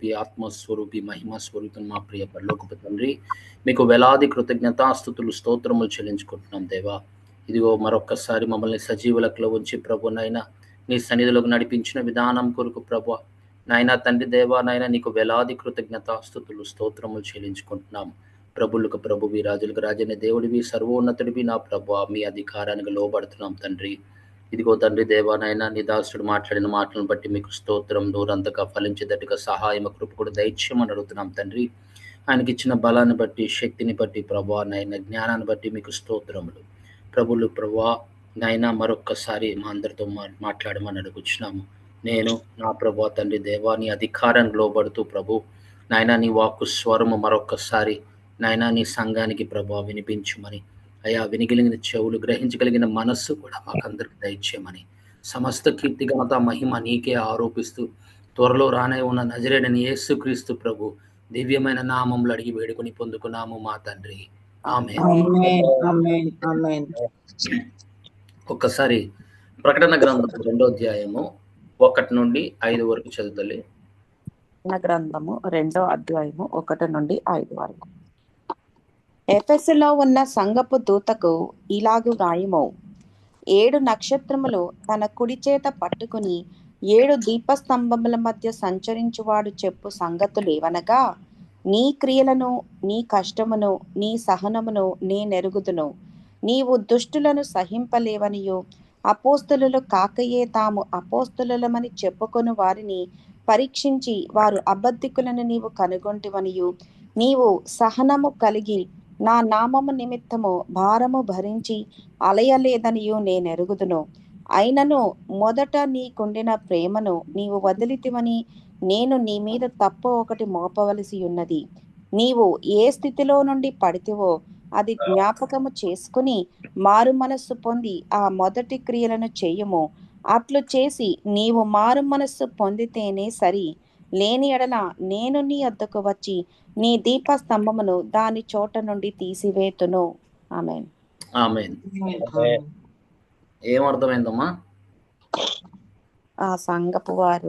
స్వరూపి, ఆత్మస్వరూపి, మహిమ స్వరూపి మా ప్రియ పరలోకపు తండ్రి, మీకు వేలాది కృతజ్ఞతాస్తుతులు స్తోత్రములు చెల్లించుకుంటున్నాం దేవా. ఇదిగో మరొక్కసారి మమ్మల్ని సజీవ లెక్కలో ఉంచి ప్రభు నాయన నీ సన్నిధిలోకి నడిపించిన విధానం కొరకు ప్రభు నాయన తండ్రి దేవా నాయన నీకు వేలాది కృతజ్ఞతాస్తుతులు స్తోత్రములు చెల్లించుకుంటున్నాం. ప్రభులకు ప్రభువి, రాజులకు రాజైన దేవుడివి, సర్వోన్నతుడివి నా ప్రభు, మీ అధికారానికి లోబడుతున్నాం తండ్రి. ఇదిగో తండ్రి దేవానైనా నీ దాసుడు మాట్లాడిన మాటలను బట్టి మీకు స్తోత్రం. నూరంతగా ఫలించేటట్టుగా సహాయం కృప కూడా దైత్యమని అడుగుతున్నాం తండ్రి. ఆయనకి ఇచ్చిన బలాన్ని బట్టి, శక్తిని బట్టి ప్రభా నైనా జ్ఞానాన్ని బట్టి మీకు స్తోత్రములు. ప్రభులు ప్రభా నైనా మరొక్కసారి మా అందరితో మాట్లాడమని అడుగుచున్నాము. నేను నా ప్రభా తండ్రి దేవా నీ అధికారాన్ని లోబడుతూ ప్రభు నాయనా నీ వాక్కు స్వరము మరొక్కసారి నాయనా నీ సంఘానికి ప్రభా వినిపించుమని, అయా వినగలిగిన చెవులు, గ్రహించగలిగిన మనస్సు కూడా మాకందరికి దయచేయమని, సమస్త కీర్తి ఘనత మహిమ నీకే ఆరోపిస్తూ త్వరలో రానే ఉన్న నజరేయుడైన యేసుక్రీస్తు ప్రభు దివ్యమైన నామములు అడిగి వేడుకొని పొందుకున్నాము మా తండ్రి, ఆమేన్. ఒక్కసారి ప్రకటన గ్రంథం 2వ అధ్యాయము 1 నుండి 5 వరకు చదువుతలే. గ్రంథము 2వ అధ్యాయము 1 నుండి 5 వరకు. ఎఫెసులో ఉన్న సంఘపు దూతకు ఇలాగు వ్రాయుము: 7 నక్షత్రములు తన కుడి చేత పట్టుకుని 7 దీపస్తంభముల మధ్య సంచరించువాడు చెప్పు సంగతులు ఏవనగా, నీ క్రియలను, నీ కష్టమును, నీ సహనమును నేనెరుగుదును. నీవు దుష్టులను సహింపలేవనియు, అపోస్తలులు కాకయే తాము అపోస్తలులమని చెప్పుకొను వారిని పరీక్షించి వారు అబద్ధికులను నీవు కనుగొంటివనియు, నీవు సహనము కలిగి నా నామము నిమిత్తము భారము భరించి అలయలేదనియు నేనెరుగుదును. అయినను మొదట నీకుండిన ప్రేమను నీవు వదిలితివని నేను నీ మీద తప్పు ఒకటి మోపవలసి ఉన్నది. నీవు ఏ స్థితిలో నుండి పడితివో అది జ్ఞాపకము చేసుకుని మారు మనస్సు పొంది ఆ మొదటి క్రియలను చెయ్యము. అట్లు చేసి నీవు మారు మనస్సు పొందితేనే సరి, లేని ఎడల నేను నీ వద్దకు వచ్చి నీ దీపస్తంభమును దాని చోట నుండి తీసివేతును. ఆమేన్. ఆమేన్. ఏమర్థమైందమ్మా? ఆ సంఘపు వారు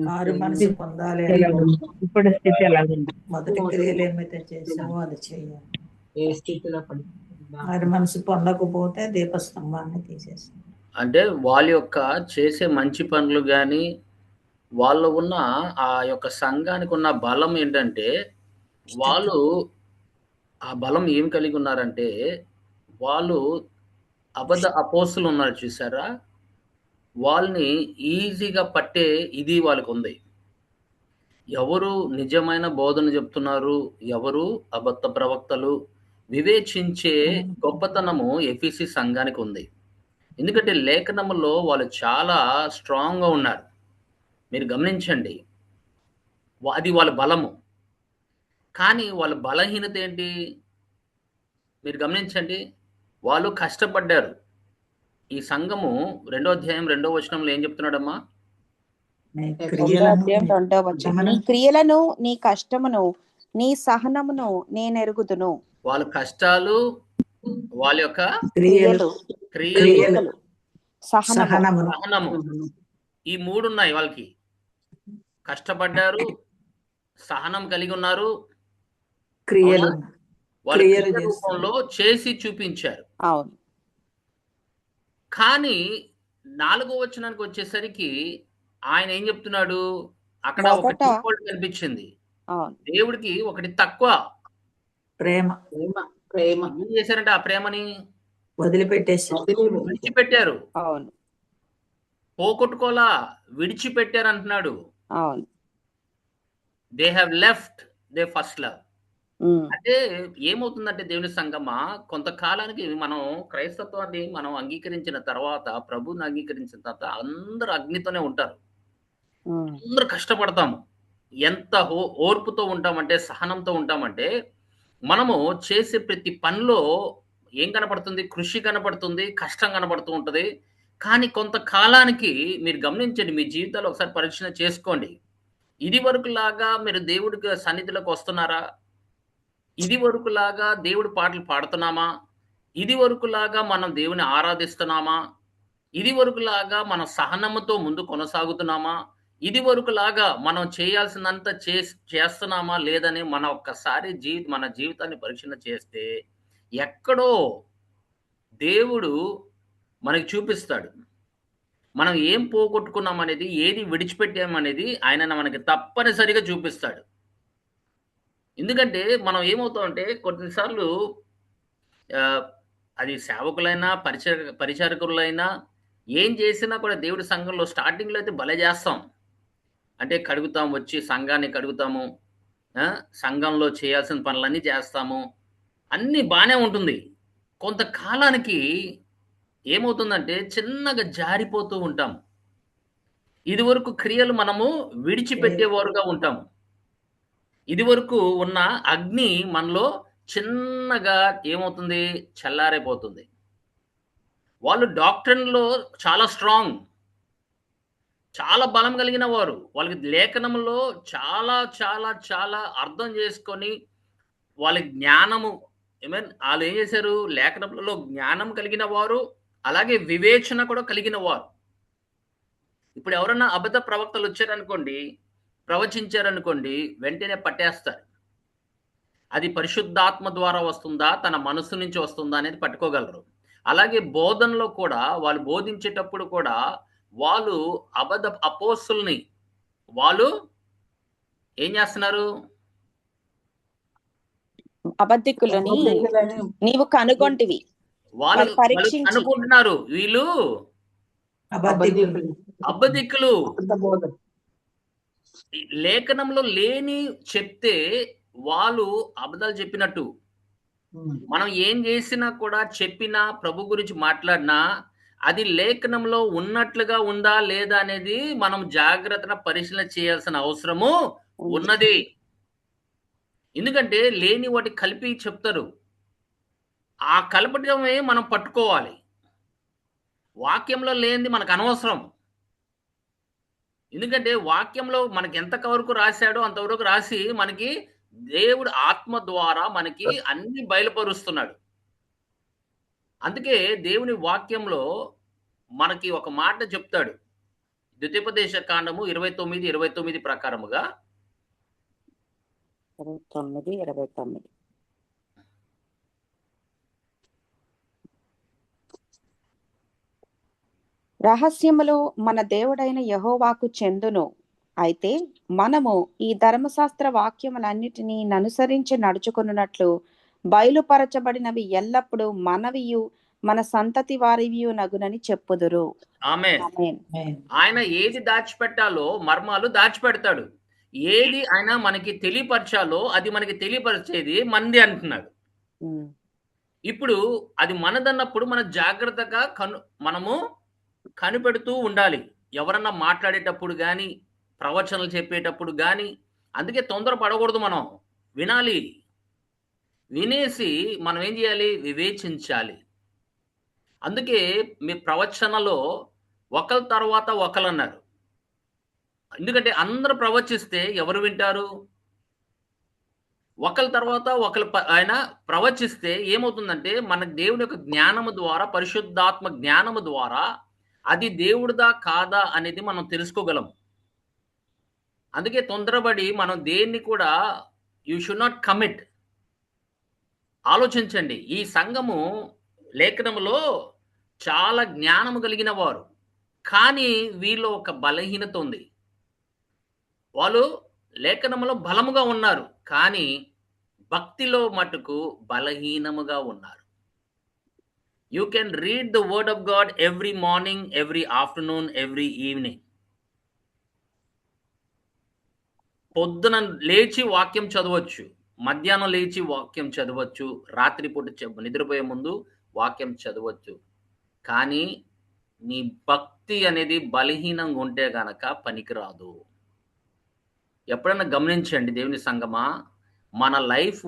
మారు మనసు పొందాలి. ఇప్పుడు స్థితి ఎలా ఉంది? మొదటి క్రియలు ఏమైతే చేసామో అది చేయాలి. ఏ స్థితిలో పడి మారు మనసు పొందకపోతే దీపస్తంభాన్ని తీసేస్తాం. అంటే వాళ్ళ యొక్క చేసే మంచి పనులు కానీ, వాళ్ళు ఉన్న ఆ యొక్క సంఘానికి ఉన్న బలం ఏంటంటే, వాళ్ళు ఆ బలం ఏం కలిగి ఉన్నారంటే, వాళ్ళు అబద్ధ అపోస్తులు ఉన్నారు చూసారా, వాళ్ళని ఈజీగా పట్టే ఇది వాళ్ళకు ఉంది. ఎవరు నిజమైన బోధన చెప్తున్నారు, ఎవరు అబద్ధ ప్రవక్తలు వివేచించే గొప్పతనము ఎఫీసీ సంఘానికి ఉంది. ఎందుకంటే లేఖనములో వాళ్ళు చాలా స్ట్రాంగ్గా ఉన్నారు. మీరు గమనించండి, అది వాళ్ళ బలము. కానీ వాళ్ళ బలహీనత ఏంటి? మీరు గమనించండి, వాళ్ళు కష్టపడ్డారు. ఈ సంఘము 2వ అధ్యాయం 2వ వచనంలో ఏం చెప్తున్నాడమ్మా? నీ 2వ అధ్యాయం 2వ వచనం, నీ క్రియలను, నీ కష్టమును, నీ సహనమును నేనెరుగుదును. వాళ్ళ కష్టాలు, వాళ్ళ యొక్క క్రియలు, సహనము, ఈ 3 ఉన్నాయి వాళ్ళకి. కష్టపడ్డారు, సహనం కలిగి ఉన్నారు, వాళ్ళ క్రియ రూపంలో చేసి చూపించారు. అవును. కానీ 4వ వచనానికి వచ్చేసరికి ఆయన ఏం చెప్తున్నాడు? అక్కడ ఒక డిఫాల్ట్ కనిపించింది. దేవుడికి ఒకటి తక్కువ, ప్రేమ. ఏం చేశారంటే ఆ ప్రేమని విడిచిపెట్టారు. అవును. పోగొట్టుకోలా, విడిచిపెట్టారు అంటున్నాడు. అవును. They have left they first love. అంటే ఏమవుతుందంటే దేవుని సంగమా, కొంతకాలానికి మనం క్రైస్తత్వాన్ని మనం అంగీకరించిన తర్వాత, ప్రభుని అంగీకరించిన తర్వాత అందరూ అగ్నితోనే ఉంటారు. అందరూ కష్టపడతాము. ఎంత ఓర్పుతో ఉంటామంటే, సహనంతో ఉంటామంటే, మనము చేసే ప్రతి పనిలో ఏం కనపడుతుంది? కృషి కనపడుతుంది, కష్టం కనపడుతూ ఉంటుంది. కానీ కొంతకాలానికి మీరు గమనించండి, మీ జీవితాలు ఒకసారి పరీక్షణ చేసుకోండి. ఇది వరకులాగా మీరు దేవుడికి సన్నిధిలోకి వస్తున్నారా? ఇది వరకులాగా దేవుడి పాటలు పాడుతున్నామా? ఇది వరకులాగా మనం దేవుని ఆరాధిస్తున్నామా? ఇది వరకులాగా మన సహనముతో ముందు కొనసాగుతున్నామా? ఇది వరకు లాగా మనం చేయాల్సినంత చేస్తున్నామా లేదని మన ఒక్కసారి మన జీవితాన్ని పరీక్షణ చేస్తే ఎక్కడో దేవుడు మనకి చూపిస్తాడు. మనం ఏం పోగొట్టుకున్నాం అనేది, ఏది విడిచిపెట్టామనేది ఆయన మనకి తప్పనిసరిగా చూపిస్తాడు. ఎందుకంటే మనం ఏమవుతామంటే కొన్నిసార్లు అది సేవకులైనా పరిచారకులైనా ఏం చేసినా కూడా దేవుడి సంఘంలో స్టార్టింగ్లో అయితే భలే చేస్తాం. అంటే కడుగుతాం, వచ్చి సంఘాన్ని కడుగుతాము, సంఘంలో చేయాల్సిన పనులన్నీ చేస్తాము, అన్నీ బాగానే ఉంటుంది. కొంతకాలానికి ఏమవుతుందంటే చిన్నగా జారిపోతూ ఉంటాం. ఇది వరకు క్రియలు మనము విడిచిపెట్టేవారుగా ఉంటాము. ఇది వరకు ఉన్న అగ్ని మనలో చిన్నగా ఏమవుతుంది, చల్లారైపోతుంది. వాళ్ళు డాక్టర్లో చాలా స్ట్రాంగ్, చాలా బలం కలిగిన వారు. వాళ్ళకి లేఖనంలో చాలా చాలా చాలా అర్థం చేసుకొని వాళ్ళ జ్ఞానము వాళ్ళు ఏం చేశారు, లేఖనంలో జ్ఞానం కలిగిన వారు, అలాగే వివేచన కూడా కలిగిన వారు. ఇప్పుడు ఎవరన్నా అబద్ధ ప్రవక్తలు వచ్చారనుకోండి, ప్రవచించారనుకోండి, వెంటనే పట్టేస్తారు. అది పరిశుద్ధాత్మ ద్వారా వస్తుందా, తన మనసు నుంచి వస్తుందా అనేది పట్టుకోగలరు. అలాగే బోధనలో కూడా వాళ్ళు బోధించేటప్పుడు కూడా వాళ్ళు అబద్ధ అపోస్తుల్ని వాళ్ళు ఏం చేస్తున్నారు, అబద్ధికులని నీవు కనుగొంటివి, వాళ్ళు పరీక్షించి అనుకుంటున్నారు వీళ్ళు అబద్ధికులు. లేఖనంలో లేని చెప్తే వాళ్ళు అబద్ధాలు చెప్పినట్టు. మనం ఏం చేసినా కూడా, చెప్పినా, ప్రభు గురించి మాట్లాడినా అది లేఖనంలో ఉన్నట్లుగా ఉందా లేదా అనేది మనం జాగ్రత్తగా పరిశీలన చేయాల్సిన అవసరము ఉన్నది. ఎందుకంటే లేని వాటి కలిపి చెప్తారు. ఆ కలపటమే మనం పట్టుకోవాలి. వాక్యంలో లేనిది మనకు అనవసరం. ఎందుకంటే వాక్యంలో మనకి ఎంత వరకు రాశాడో అంతవరకు రాసి మనకి దేవుడు ఆత్మ ద్వారా మనకి అన్ని బయలుపరుస్తున్నాడు. అందుకే దేవుని వాక్యంలో మనకి ఒక మాట చెప్తాడు. ద్వితీయోపదేశ కాండము 29:29 ప్రకారముగా 29:29 రహస్యములు మన దేవుడైన యెహోవాకు చెందును. అయితే మనము ఈ ధర్మశాస్త్ర వాక్యములన్నిటినీ అనుసరించి నడుచుకున్నట్లు బయలుపరచబడినవి ఎల్లప్పుడూ మనవియు మన సంతతి వారివియు నగునని చెప్పుదురు. ఆమేన్. ఆమేన్. ఆయన ఏది దాచిపెట్టాలో మర్మాలు దాచిపెడతాడు. ఏది ఆయన మనకి తెలియపరచాలో అది మనకి తెలియపరిచేది మంది అంటున్నాడు. ఇప్పుడు అది మనదన్నప్పుడు మన జాగ్రత్తగా మనము కనిపెడుతూ ఉండాలి. ఎవరన్నా మాట్లాడేటప్పుడు కానీ, ప్రవచనలు చెప్పేటప్పుడు కానీ, అందుకే తొందరపడకూడదు. మనం వినాలి. వినేసి మనం ఏం చేయాలి, వివేచించాలి. అందుకే మీ ప్రవచనలో ఒకరి తర్వాత ఒకరు అన్నారు. ఎందుకంటే అందరూ ప్రవచిస్తే ఎవరు వింటారు? ఒకరి తర్వాత ఒకరు ఆయన ప్రవచిస్తే ఏమవుతుందంటే మన దేవుని యొక్క జ్ఞానము ద్వారా, పరిశుద్ధాత్మ జ్ఞానము ద్వారా అది దేవుడిదా కాదా అనేది మనం తెలుసుకోగలం. అందుకే తొందరపడి మనం దేన్ని కూడా యూ షుడ్ నాట్ కమిట్. ఆలోచించండి. ఈ సంఘము లేఖనములో చాలా జ్ఞానము కలిగిన వారు, కానీ వీళ్ళు ఒక బలహీనత ఉంది. వాళ్ళు లేఖనములో బలముగా ఉన్నారు, కానీ భక్తిలో మటుకు బలహీనముగా ఉన్నారు. You can read the word of God every morning, every afternoon, every evening. పొద్దున లేచి వాక్యం చదవచ్చు, మధ్యాహ్నం లేచి వాక్యం చదవచ్చు, రాత్రిపూట నిద్రపోయే ముందు వాక్యం చదవచ్చు. కానీ నీ భక్తి అనేది బలహీనంగా ఉంటే గనక పనికిరాదు. ఎప్పుడైనా గమనించండి దేవుని సంగమా, మన లైఫ్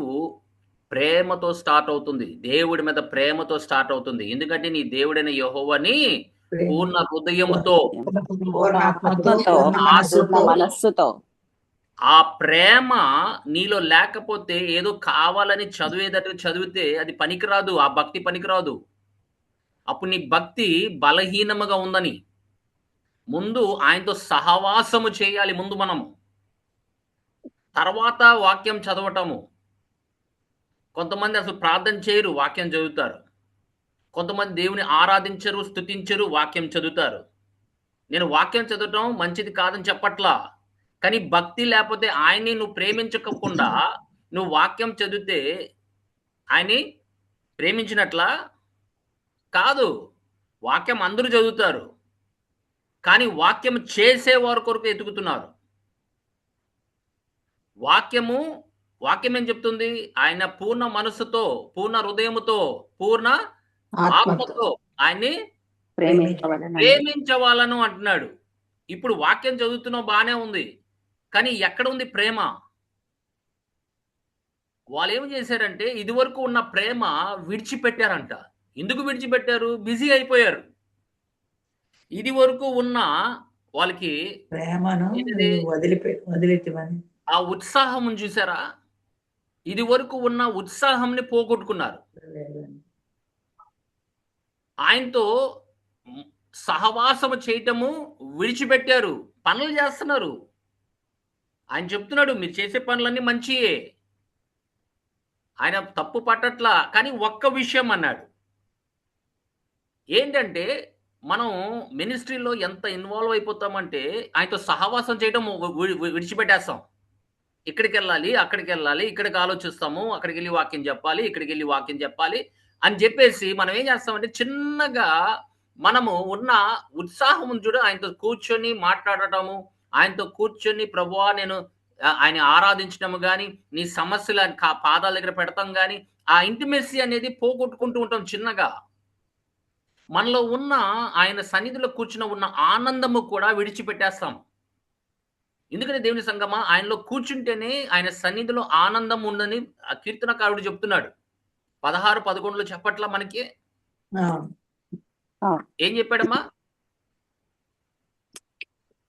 ప్రేమతో స్టార్ట్ అవుతుంది. దేవుడి మీద ప్రేమతో స్టార్ట్ అవుతుంది. ఎందుకంటే నీ దేవుడైన యెహోవాని పూర్ణ హృదయముతో, మనస్సుతో, ఆ ప్రేమ నీలో లేకపోతే ఏదో కావాలని చదివేదట్టు చదివితే అది పనికిరాదు. ఆ భక్తి పనికిరాదు. అప్పుడు నీ భక్తి బలహీనముగా ఉందని. ముందు ఆయనతో సహవాసము చేయాలి ముందు మనము, తర్వాత వాక్యం చదవటము. కొంతమంది అసలు ప్రార్థన చేయరు, వాక్యం చదువుతారు. కొంతమంది దేవుని ఆరాధించరు, స్తుతించరు, వాక్యం చదువుతారు. నేను వాక్యం చదవటం మంచిది కాదని చెప్పట్లా, కానీ భక్తి లేకపోతే ఆయన్ని నువ్వు ప్రేమించకుండా నువ్వు వాక్యం చదివితే ఆయన్ని ప్రేమించినట్లా కాదు. వాక్యం అందరూ చదువుతారు, కానీ వాక్యం చేసేవారి కొరకు ఎతుకుతున్నారు. వాక్యం ఏం చెప్తుంది? ఆయన పూర్ణ మనస్సుతో, పూర్ణ హృదయముతో, పూర్ణ ఆత్మతో ఆయన్ని ప్రేమించవాలను అంటున్నాడు. ఇప్పుడు వాక్యం చదువుతున్నావు బానే ఉంది, కానీ ఎక్కడ ఉంది ప్రేమ? వాళ్ళు ఏం చేశారంటే ఇదివరకు ఉన్న ప్రేమ విడిచిపెట్టారంట. ఎందుకు విడిచిపెట్టారు? బిజీ అయిపోయారు. ఇది వరకు ఉన్న వాళ్ళకి ప్రేమను వదిలిపెట్టమని ఆ ఉత్సాహం చూసారా? ఇది వరకు ఉన్న ఉత్సాహంని పోగొట్టుకున్నారు. ఆయనతో సహవాసము చేయటము విడిచిపెట్టారు, పనులు చేస్తున్నారు. ఆయన చెప్తున్నాడు మీరు చేసే పనులన్నీ మంచియే, ఆయన తప్పు పట్టట్లా, కానీ ఒక్క విషయం అన్నాడు. ఏంటంటే మనం మినిస్ట్రీలో ఎంత ఇన్వాల్వ్ అయిపోతామంటే ఆయనతో సహవాసం చేయడం విడిచిపెట్టేస్తాం. ఇక్కడికి వెళ్ళాలి, అక్కడికి వెళ్ళాలి, ఇక్కడికి ఆలోచిస్తాము, అక్కడికి వెళ్ళి వాక్యం చెప్పాలి, ఇక్కడికి వెళ్ళి వాక్యం చెప్పాలి అని చెప్పేసి మనం ఏం చేస్తామంటే చిన్నగా మనము ఉన్న ఉత్సాహం చూడ ఆయనతో కూర్చొని మాట్లాడటము, ఆయనతో కూర్చొని ప్రభువా నేను ఆయన ఆరాధించడము కానీ, నీ సమస్యలు పాదాల దగ్గర పెడతాం కానీ, ఆ ఇంటిమెసీ అనేది పోగొట్టుకుంటూ ఉంటాం చిన్నగా. మనలో ఉన్న ఆయన సన్నిధిలో కూర్చుని ఉన్న ఆనందము కూడా విడిచిపెట్టేస్తాం. ఎందుకంటే దేవుని సంగమా, ఆయనలో కూర్చుంటేనే ఆయన సన్నిధిలో ఆనందం ఉందని కీర్తనకారుడు చెప్తున్నాడు. 16-11 చెప్పట్లా మనకి? ఏం చెప్పాడమ్మా?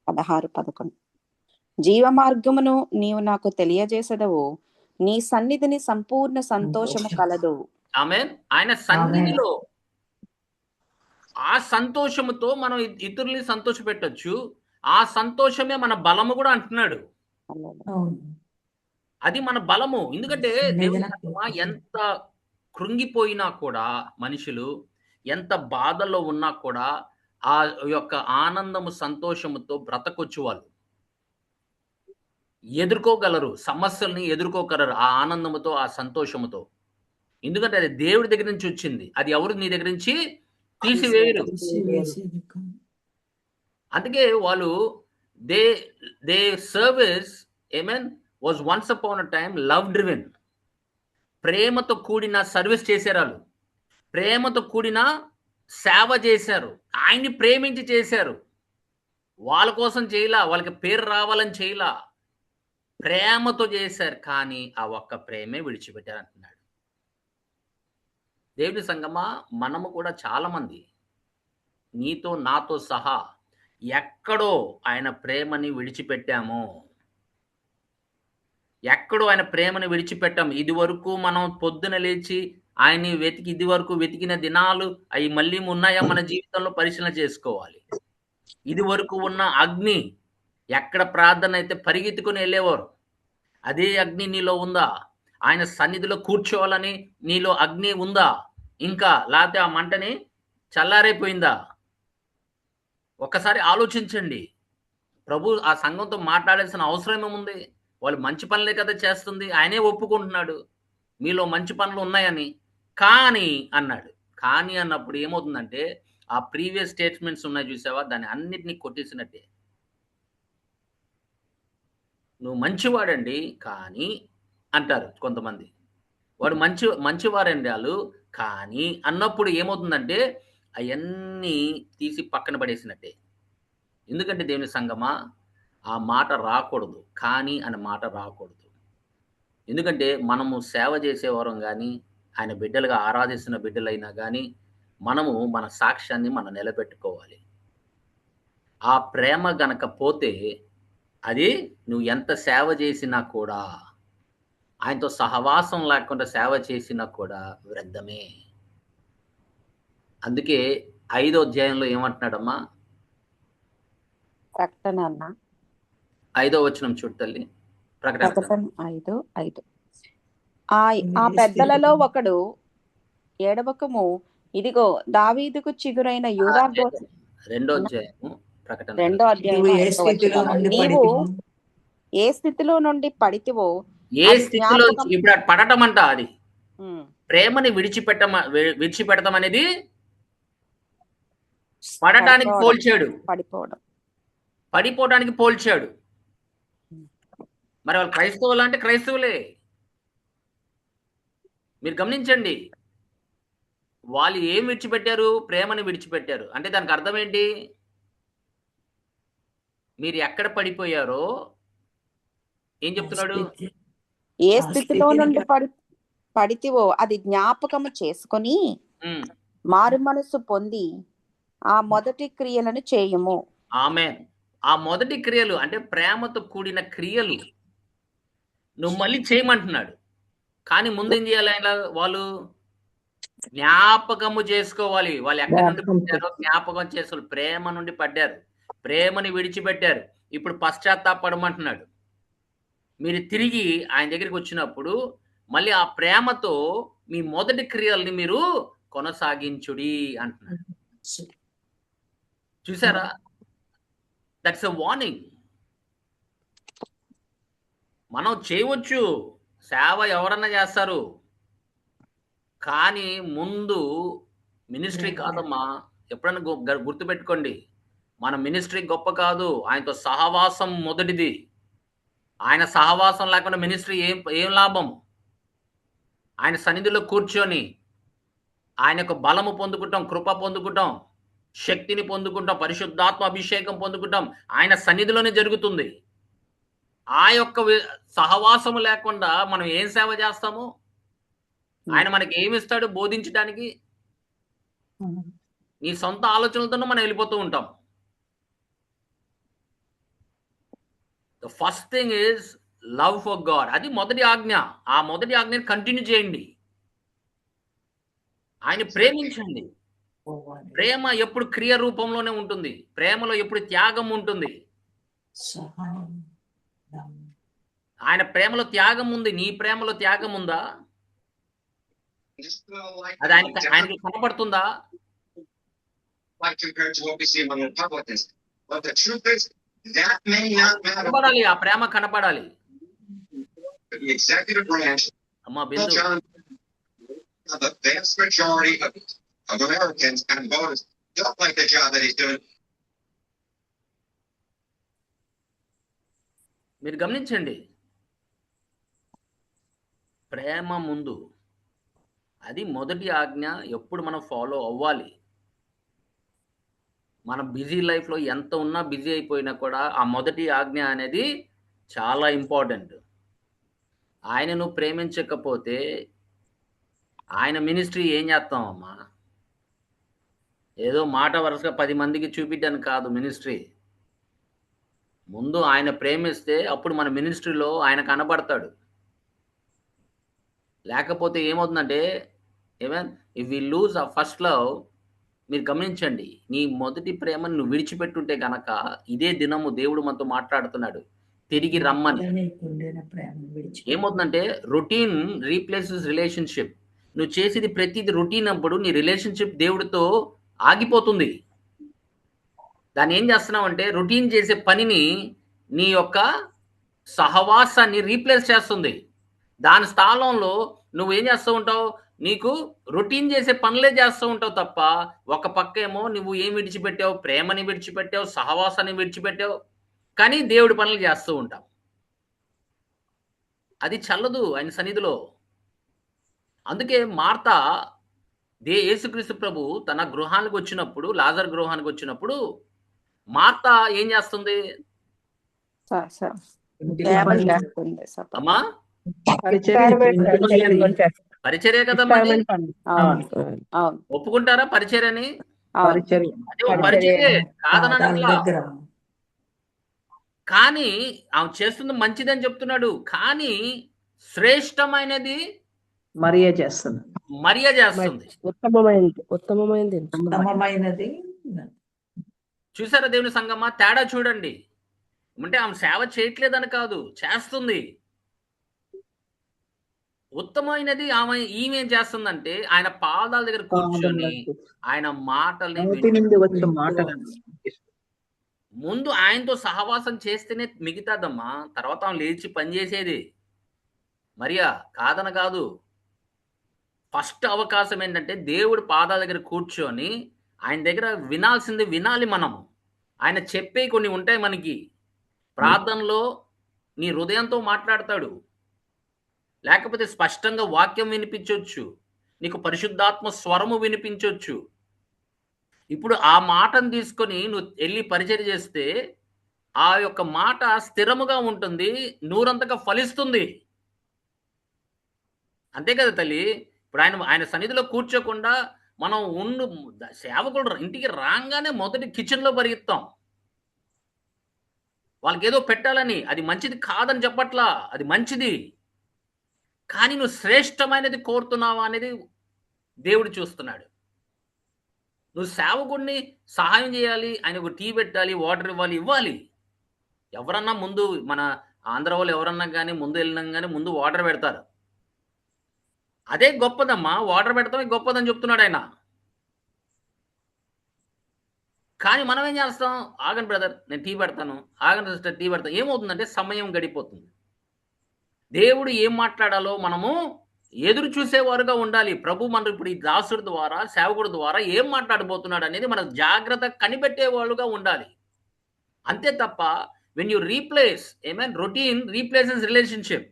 16-11 జీవ మార్గమును నీవు నాకు తెలియజేసదవు, నీ సన్నిధిని సంపూర్ణ సంతోషము కలదు. ఆమేన్. ఆయన సన్నిధిలో ఆ సంతోషముతో మనం ఇతరుల్ని సంతోష పెట్టొచ్చు. ఆ సంతోషమే మన బలము కూడా అంటున్నాడు. అది మన బలము. ఎందుకంటే ఎంత కృంగిపోయినా కూడా మనుషులు ఎంత బాధలో ఉన్నా కూడా ఆ యొక్క ఆనందము సంతోషముతో బ్రతకొచ్చు. వాళ్ళు ఎదుర్కోగలరు, సమస్యల్ని ఎదుర్కోగలరు ఆ ఆనందముతో, ఆ సంతోషముతో. ఎందుకంటే అది దేవుడి దగ్గర నుంచి వచ్చింది, అది ఎవరు నీ దగ్గర నుంచి తీసివేయరు. అందుకే వాళ్ళు they service amen was once upon a time love driven. ప్రేమతో కూడిన సర్వీస్ చేశారు వాళ్ళు, ప్రేమతో కూడిన సేవ చేశారు, ఆయన్ని ప్రేమించి చేశారు. వాళ్ళ కోసం చేయలా, వాళ్ళకి పేరు రావాలని చేయలా, ప్రేమతో చేశారు. కానీ ఆ ఒక్క ప్రేమే విడిచిపెట్టారు అంటున్నాడు. దేవుని సంగమా, మనము కూడా చాలా మంది నీతో నాతో సహా ఎక్కడో ఆయన ప్రేమని విడిచిపెట్టాము. ఎక్కడో ఆయన ప్రేమని విడిచిపెట్టాము. ఇది వరకు మనం పొద్దున లేచి ఆయన్ని ఇది వరకు వెతికిన దినాలు అవి మళ్ళీ ఉన్నాయా మన జీవితంలో పరిశీలన చేసుకోవాలి. ఇది వరకు ఉన్న అగ్ని, ఎక్కడ ప్రార్థన అయితే పరిగెత్తుకుని వెళ్ళేవారు, అదే అగ్ని నీలో ఉందా? ఆయన సన్నిధిలో కూర్చోవాలని నీలో అగ్ని ఉందా ఇంకా? లేకపోతే ఆ మంటని చల్లారైపోయిందా? ఒక్కసారి ఆలోచించండి. ప్రభు ఆ సంఘంతో మాట్లాడాల్సిన అవసరం ఏముంది? వాళ్ళు మంచి పనులే కదా చేస్తుంది, ఆయనే ఒప్పుకుంటున్నాడు మీలో మంచి పనులు ఉన్నాయని. కానీ అన్నాడు. కానీ అన్నప్పుడు ఏమవుతుందంటే ఆ ప్రీవియస్ స్టేట్మెంట్స్ ఉన్నాయి చూసావా, దాన్ని అన్నిటినీ కొట్టేసినట్టే. నువ్వు మంచివాడండి కానీ అంటారు కొంతమంది, వాడు మంచివారండి వాళ్ళు కానీ అన్నప్పుడు ఏమవుతుందంటే అవన్నీ తీసి పక్కన పడేసినట్టే. ఎందుకంటే దేవుని సంగమా, ఆ మాట రాకూడదు, కానీ అనే మాట రాకూడదు. ఎందుకంటే మనము సేవ చేసేవారం కానీ, ఆయన బిడ్డలుగా ఆరాధిస్తున్న బిడ్డలైనా కానీ, మనము మన సాక్ష్యాన్ని మనం నిలబెట్టుకోవాలి. ఆ ప్రేమ గనక పోతే అది నువ్వు ఎంత సేవ చేసినా కూడా, ఆయనతో సహవాసం లేకుండా సేవ చేసినా కూడా వ్యర్థమే. అందుకే 5వ అధ్యాయంలో ఏమంటున్నాడమ్మా? ప్రకటన అన్న 5వ వచనం చూడు తల్లి. ప్రకటన ప్రకటన 5:5. ఆ పెద్దలలో ఒకడు ఏడవకము, ఇదిగో దావీదుకు చిగురైన యూదా గోత్ర. 2వ అధ్యాయము ప్రకటన. 2వ అధ్యాయం నీవు ఏ 5వ స్థితిలో వచనం. నుండి నీవు పడితివో, ఏ స్థితిలో నుండి పడితివో ఏ అది స్థితిలో జ్ఞాపకం. ఇప్పుడు పడటం అంట, అది ఉమ్, ప్రేమని విడిచిపెడతాం అనేది పడటానికి పడిపోవడం, పోల్చాడు, పడిపోవడం. పడిపోవడానికి పోల్చాడు. మరి వాళ్ళు క్రైస్తవులు అంటే క్రైస్తవులే. మీరు గమనించండి, వాళ్ళు ఏం విడిచిపెట్టారు? ప్రేమని విడిచిపెట్టారు. అంటే దానికి అర్థం ఏంటి? మీరు ఎక్కడ పడిపోయారో ఏం చెప్తున్నాడు? ఏ స్థితిలో నుండి పడితివో అది జ్ఞాపకము చేసుకొని మారు మనసు పొంది ఆ మొదటి క్రియలను చేయము. ఆమేన్. ఆ మొదటి క్రియలు అంటే ప్రేమతో కూడిన క్రియలు నువ్వు మళ్ళీ చేయమంటున్నాడు. కానీ ముందేం చేయాలి? ఆయన వాళ్ళు జ్ఞాపకము చేసుకోవాలి. వాళ్ళు ఎక్కడి నుండి పడ్డారో జ్ఞాపకం చేసుకోవాలి. ప్రేమ నుండి పడ్డారు, ప్రేమని విడిచిపెట్టారు. ఇప్పుడు పశ్చాత్తాపడమంటున్నాడు. మీరు తిరిగి ఆయన దగ్గరికి వచ్చినప్పుడు మళ్ళీ ఆ ప్రేమతో మీ మొదటి క్రియల్ని మీరు కొనసాగించుడి అంటున్నాడు. చూసారా? That's a warning. మనం చేయవచ్చు, సేవ ఎవరన్నా చేస్తారు, కానీ ముందు మినిస్ట్రీ కాదమ్మా. ఎప్పుడన్నా గుర్తుపెట్టుకోండి, మన మినిస్ట్రీ గొప్ప కాదు, ఆయనతో సహవాసం మొదటిది. ఆయన సహవాసం లేకుండా మినిస్ట్రీ ఏం లాభం? ఆయన సన్నిధిలో కూర్చొని ఆయన యొక్క బలము పొందుకుంటాం, కృప పొందుకుంటాం, శక్తిని పొందుకుంటాం, పరిశుద్ధాత్మ అభిషేకం పొందుకుంటాం. ఆయన సన్నిధిలోనే జరుగుతుంది. ఆ యొక్క సహవాసము లేకుండా మనం ఏం సేవ చేస్తాము? ఆయన మనకి ఏమి ఇస్తాడు బోధించడానికి? నీ సొంత ఆలోచనలతోనూ మనం వెళ్ళిపోతూ ఉంటాం. The first thing is love for God. అది మొదటి ఆజ్ఞ. ఆ మొదటి ఆజ్ఞని కంటిన్యూ చేయండి. ఆయన ప్రేమించండి. ప్రేమ ఎప్పుడు క్రియ రూపంలోనే ఉంటుంది. ప్రేమలో ఎప్పుడు త్యాగం ఉంటుంది. ఆయన ప్రేమలో త్యాగం ఉంది. నీ ప్రేమలో త్యాగం ఉందా? అది ఆయనకి కనపడుతుందా? కనపడాలి, ఆ ప్రేమ కనపడాలి. అమ్మా బిందు, the vast majority of Americans and voters don't like the job that he's doing. మీరు గమనించండి, ప్రేమ ముందు అది మొదటి ఆజ్ఞ ఎప్పుడు మనం ఫాలో అవ్వాలి. మన బిజీ లైఫ్లో ఎంత ఉన్నా బిజీ అయిపోయినా కూడా ఆ మొదటి ఆజ్ఞ అనేది చాలా ఇంపార్టెంట్. ఆయన నువ్వు ప్రేమించకపోతే ఆయన మినిస్ట్రీ ఏం చేస్తామమ్మా? ఏదో మాట వరుసగా 10 మందికి చూపించడానికి కాదు మినిస్ట్రీ. ముందు ఆయన ప్రేమిస్తే అప్పుడు మన మినిస్ట్రీలో ఆయన కనబడతాడు. లేకపోతే ఏమవుతుందంటే, ఈవెన్ ఇఫ్ వి లూజ్ ఆ ఫస్ట్ లవ్, మీరు గమనించండి, నీ మొదటి ప్రేమను నువ్వు విడిచిపెట్టుంటే గనక ఇదే దినము దేవుడు మనతో మాట్లాడుతున్నాడు, తిరిగి రమ్మని. ఏమవుతుందంటే రొటీన్ రీప్లేసెస్ రిలేషన్షిప్. నువ్వు చేసేది ప్రతిది రొటీన్ అప్పుడు నీ రిలేషన్షిప్ దేవుడితో ఆగిపోతుంది. దాన్ని ఏం చేస్తున్నావు అంటే రొటీన్ చేసే పనిని నీ యొక్క సహవాసాన్ని రీప్లేస్ చేస్తుంది. దాని స్థానంలో నువ్వేం చేస్తూ ఉంటావు? నీకు రొటీన్ చేసే పనులే చేస్తూ ఉంటావు తప్ప, ఒక పక్క ఏమో నువ్వు ఏం విడిచిపెట్టావు? ప్రేమని విడిచిపెట్టావు, సహవాసాన్ని విడిచిపెట్టావు, కానీ దేవుడి పనులు చేస్తూ ఉంటావు. అది చల్లదు ఆయన సన్నిధిలో. అందుకే మార్తా యేసుక్రీస్తు ప్రభు తన గృహానికి వచ్చినప్పుడు, లాజర్ గృహానికి వచ్చినప్పుడు మార్తా ఏం చేస్తుంది? అమ్మా పరిచర్య కదమ్మా, ఒప్పుకుంటారా పరిచర్యని? అదే పరిచర్య కాదనట్లా, కానీ ఆమె చేస్తుంది మంచిదని చెప్తున్నాడు. కానీ శ్రేష్టమైనది మరియ చేస్తుంది, మరియ చేస్తుంది. ఉత్తమమైనది. చూసారా దేవుని సంగమా? తేడా చూడండి. అంటే ఆమె సేవ చేయట్లేదని కాదు, చేస్తుంది. ఉత్తమమైనది ఈమె ఏం చేస్తుందంటే ఆయన పాదాల దగ్గర కూర్చొని ఆయన మాటల్ని నోటి నుండి వచ్చే వింటుంది. మాటలను ముందు ఆయనతో సహవాసం చేస్తేనే మిగతాదమ్మా. తర్వాత ఆమె లేచి పనిచేసేది. మరియా కాదన కాదు. ఫస్ట్ అవకాశం ఏంటంటే దేవుడి పాదాల దగ్గర కూర్చొని ఆయన దగ్గర వినాల్సింది వినాలి మనము. ఆయన చెప్పే కొన్ని ఉంటాయి మనకి. ప్రార్థనలో నీ హృదయంతో మాట్లాడతాడు. లేకపోతే స్పష్టంగా వాక్యం వినిపించొచ్చు. నీకు పరిశుద్ధాత్మ స్వరము వినిపించొచ్చు. ఇప్పుడు ఆ మాటను తీసుకొని నువ్వు వెళ్ళి పరిచర్య చేస్తే ఆ యొక్క మాట స్థిరముగా ఉంటుంది, నూరంతగా ఫలిస్తుంది. అంతే కదా తల్లి. ఇప్పుడు ఆయన సన్నిధిలో కూర్చోకుండా మనం సేవకులు ఇంటికి రాగానే మొదటి కిచెన్లో పరిగెత్తాం. వాళ్ళకి ఏదో పెట్టాలని. అది మంచిది కాదని చెప్పట్లా, అది మంచిది. కానీ నువ్వు శ్రేష్టమైనది కోరుతున్నావా అనేది దేవుడు చూస్తున్నాడు. నువ్వు సేవకుడిని సహాయం చేయాలి, ఆయనకు టీ పెట్టాలి, వాటర్ ఇవ్వాలి. ఎవరన్నా ముందు మన ఆంధ్ర వాళ్ళు ఎవరన్నా కానీ ముందు వెళ్ళినా కానీ ముందు వాటర్ పెడతారు. అదే గొప్పదమ్మా. వాటర్ పెడతామే గొప్పదని చెప్తున్నాడు ఆయన. కానీ మనం ఏం చేస్తాం? ఆగండి బ్రదర్, నేను టీ పెడతాను, ఆగండి సిస్టర్ టీ పెడతాను. ఏమవుతుందంటే సమయం గడిపోతుంది. దేవుడు ఏం మాట్లాడాలో మనము ఎదురు చూసేవారుగా ఉండాలి. ప్రభు మన ఇప్పుడు ఈ దాసుడి ద్వారా సేవకుడి ద్వారా ఏం మాట్లాడబోతున్నాడు అనేది మనం జాగ్రత్త కనిపెట్టే వాళ్ళుగా ఉండాలి. అంతే తప్ప when you replace routine replaces relationship.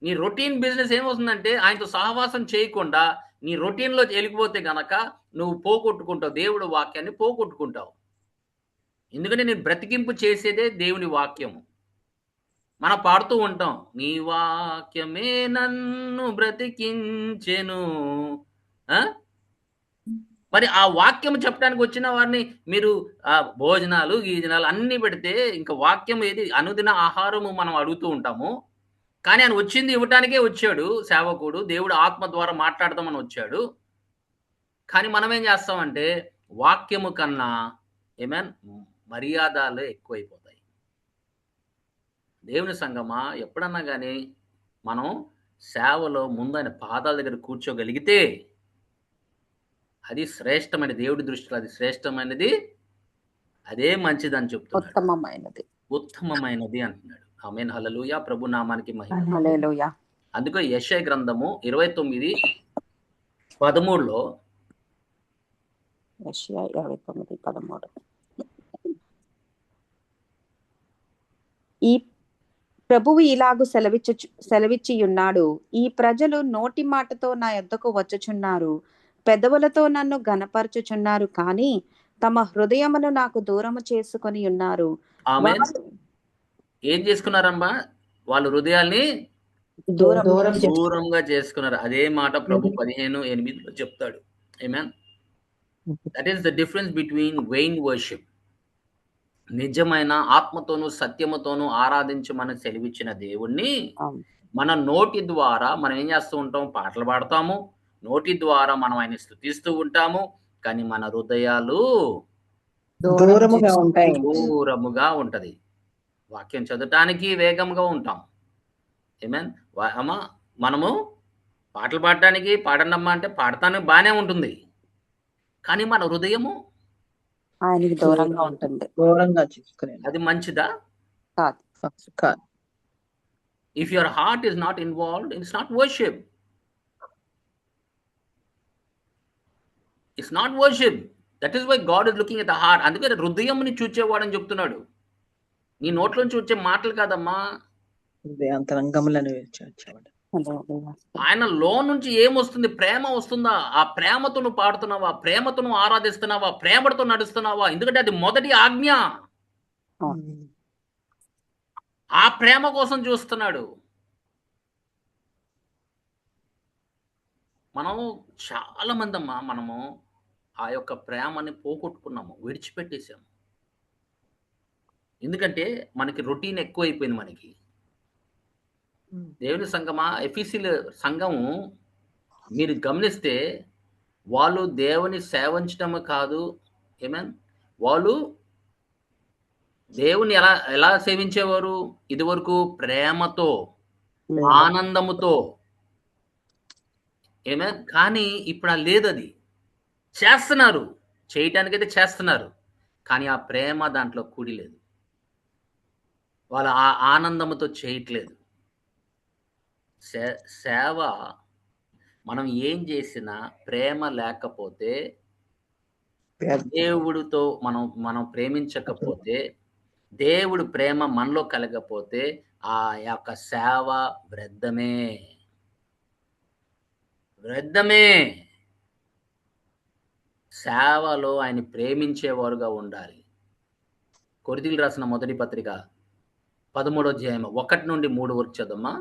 నీ రొటీన్ బిజినెస్ ఏమవుతుందంటే ఆయనతో సహవాసం చేయకుండా నీ రొటీన్లో వెళ్ళిపోతే గనక నువ్వు పోగొట్టుకుంటావు, దేవుడి వాక్యాన్ని పోగొట్టుకుంటావు. ఎందుకంటే నేను బ్రతికింపు చేసేదే దేవుని వాక్యము. మనం పాడుతూ ఉంటాం, నీ వాక్యమే నన్ను బ్రతికించెను. మరి ఆ వాక్యం చెప్పడానికి వచ్చిన వారిని మీరు భోజనాలు గీజనాలు అన్నీ పెడితే ఇంకా వాక్యం ఏది? అనుదిన ఆహారము మనం అడుగుతూ ఉంటాము. కానీ ఆయన వచ్చింది ఇవ్వటానికే వచ్చాడు సేవకుడు. దేవుడు ఆత్మ ద్వారా మాట్లాడతామని వచ్చాడు. కానీ మనం ఏం చేస్తామంటే వాక్యము కన్నా మర్యాదలు ఎక్కువైపోతాయి. దేవుని సంగమా, ఎప్పుడన్నా కానీ మనం సేవలో ముందు ఆయన పాదాల దగ్గర కూర్చోగలిగితే అది శ్రేష్టమైన, దేవుడి దృష్టిలో అది శ్రేష్టమైనది, అదే మంచిది అని చెప్తున్నాడు. ఉత్తమమైనది అంటున్నాడు. ఆమేన్, హల్లెలూయా. ప్రభు నామానికి మహిమ. హల్లెలూయా. అందుకే యెషయా గ్రంథము 29:13 యెషయా 29:13 ఈ ప్రభువు ఇలాగు సెలవిచ్చియున్నాడు, ఈ ప్రజలు నోటి మాటతో నా యొద్దకు వచ్చుచున్నారు, పెదవులతో నన్ను ఘనపరచుచున్నారు, కానీ తమ హృదయమును నాకు దూరము చేసుకొని ఉన్నారు. ఏం చేసుకున్నారమ్మా? వాళ్ళు హృదయాల్ని దూరంగా చేసుకున్నారు. అదే మాట ప్రభు 15:8 చెప్తాడు. Amen. That is the difference between vain worship. నిజమైన ఆత్మతోనూ సత్యముతోనూ ఆరాధించమని సెలవిచ్చిన దేవుణ్ణి మన నోటి ద్వారా మనం ఏం చేస్తూ ఉంటాం? పాటలు పాడతాము, నోటి ద్వారా మనం ఆయన స్తుతిస్తూ ఉంటాము, కానీ మన హృదయాలు దూరముగా ఉంటది. వాక్యం చదవటానికి వేగంగా ఉంటాం. ఆమేన్. అమ్మా, మనము పాటలు పాడటానికి పాడండమ్మా అంటే పాడటానికి బాగానే ఉంటుంది, కానీ మన హృదయము ఆయనకి దూరంగా ఉంటుంది. అది మంచిదా? కాదు. If your heart is not involved, it's not worship. It's not worship. That is why God is looking at the heart. అందుకే హృదయంని చూచేవాడని చెప్తున్నాడు. నీ నోట్లోంచి వచ్చే మాటలు కాదమ్మా, ఆయన లో నుంచి ఏమొస్తుంది? ప్రేమ వస్తుందా? ఆ ప్రేమతో నువ్వు పాడుతున్నావా? ప్రేమతో నువ్వు ఆరాధిస్తున్నావా? ప్రేమతో నడుస్తున్నావా? ఎందుకంటే అది మొదటి ఆజ్ఞ. ఆ ప్రేమ కోసం చూస్తున్నాడు. మనం చాలా మంది అమ్మా, మనము ఆ యొక్క ప్రేమని పోగొట్టుకున్నాము, విడిచిపెట్టేసాము. ఎందుకంటే మనకి రొటీన్ ఎక్కువైపోయింది. మనకి దేవుని సంఘమా, ఎఫీసీల సంఘము మీరు గమనిస్తే వాళ్ళు దేవుని సేవించడము కాదు, వాళ్ళు దేవుని ఎలా ఎలా సేవించేవారు? ఇదివరకు ప్రేమతో, ఆనందముతో. కానీ ఇప్పుడు లేదది. చేస్తున్నారు. చేయటానికైతే చేస్తున్నారు. కానీ ఆ ప్రేమ దాంట్లో కూడి లేదు. వాళ్ళు ఆ ఆనందముతో చేయట్లేదు. సేవ మనం ఏం చేసినా ప్రేమ లేకపోతే, దేవుడితో మనం ప్రేమించకపోతే, దేవుడు ప్రేమ మనలో కలగకపోతే ఆ యొక్క సేవ వ్యర్థమే. సేవలో ఆయన ప్రేమించేవారుగా ఉండాలి. కొరింథీయులకు రాసిన మొదటి పత్రిక 13వ అధ్యాయం 1 నుండి 3 వరకు చదవమ్మా.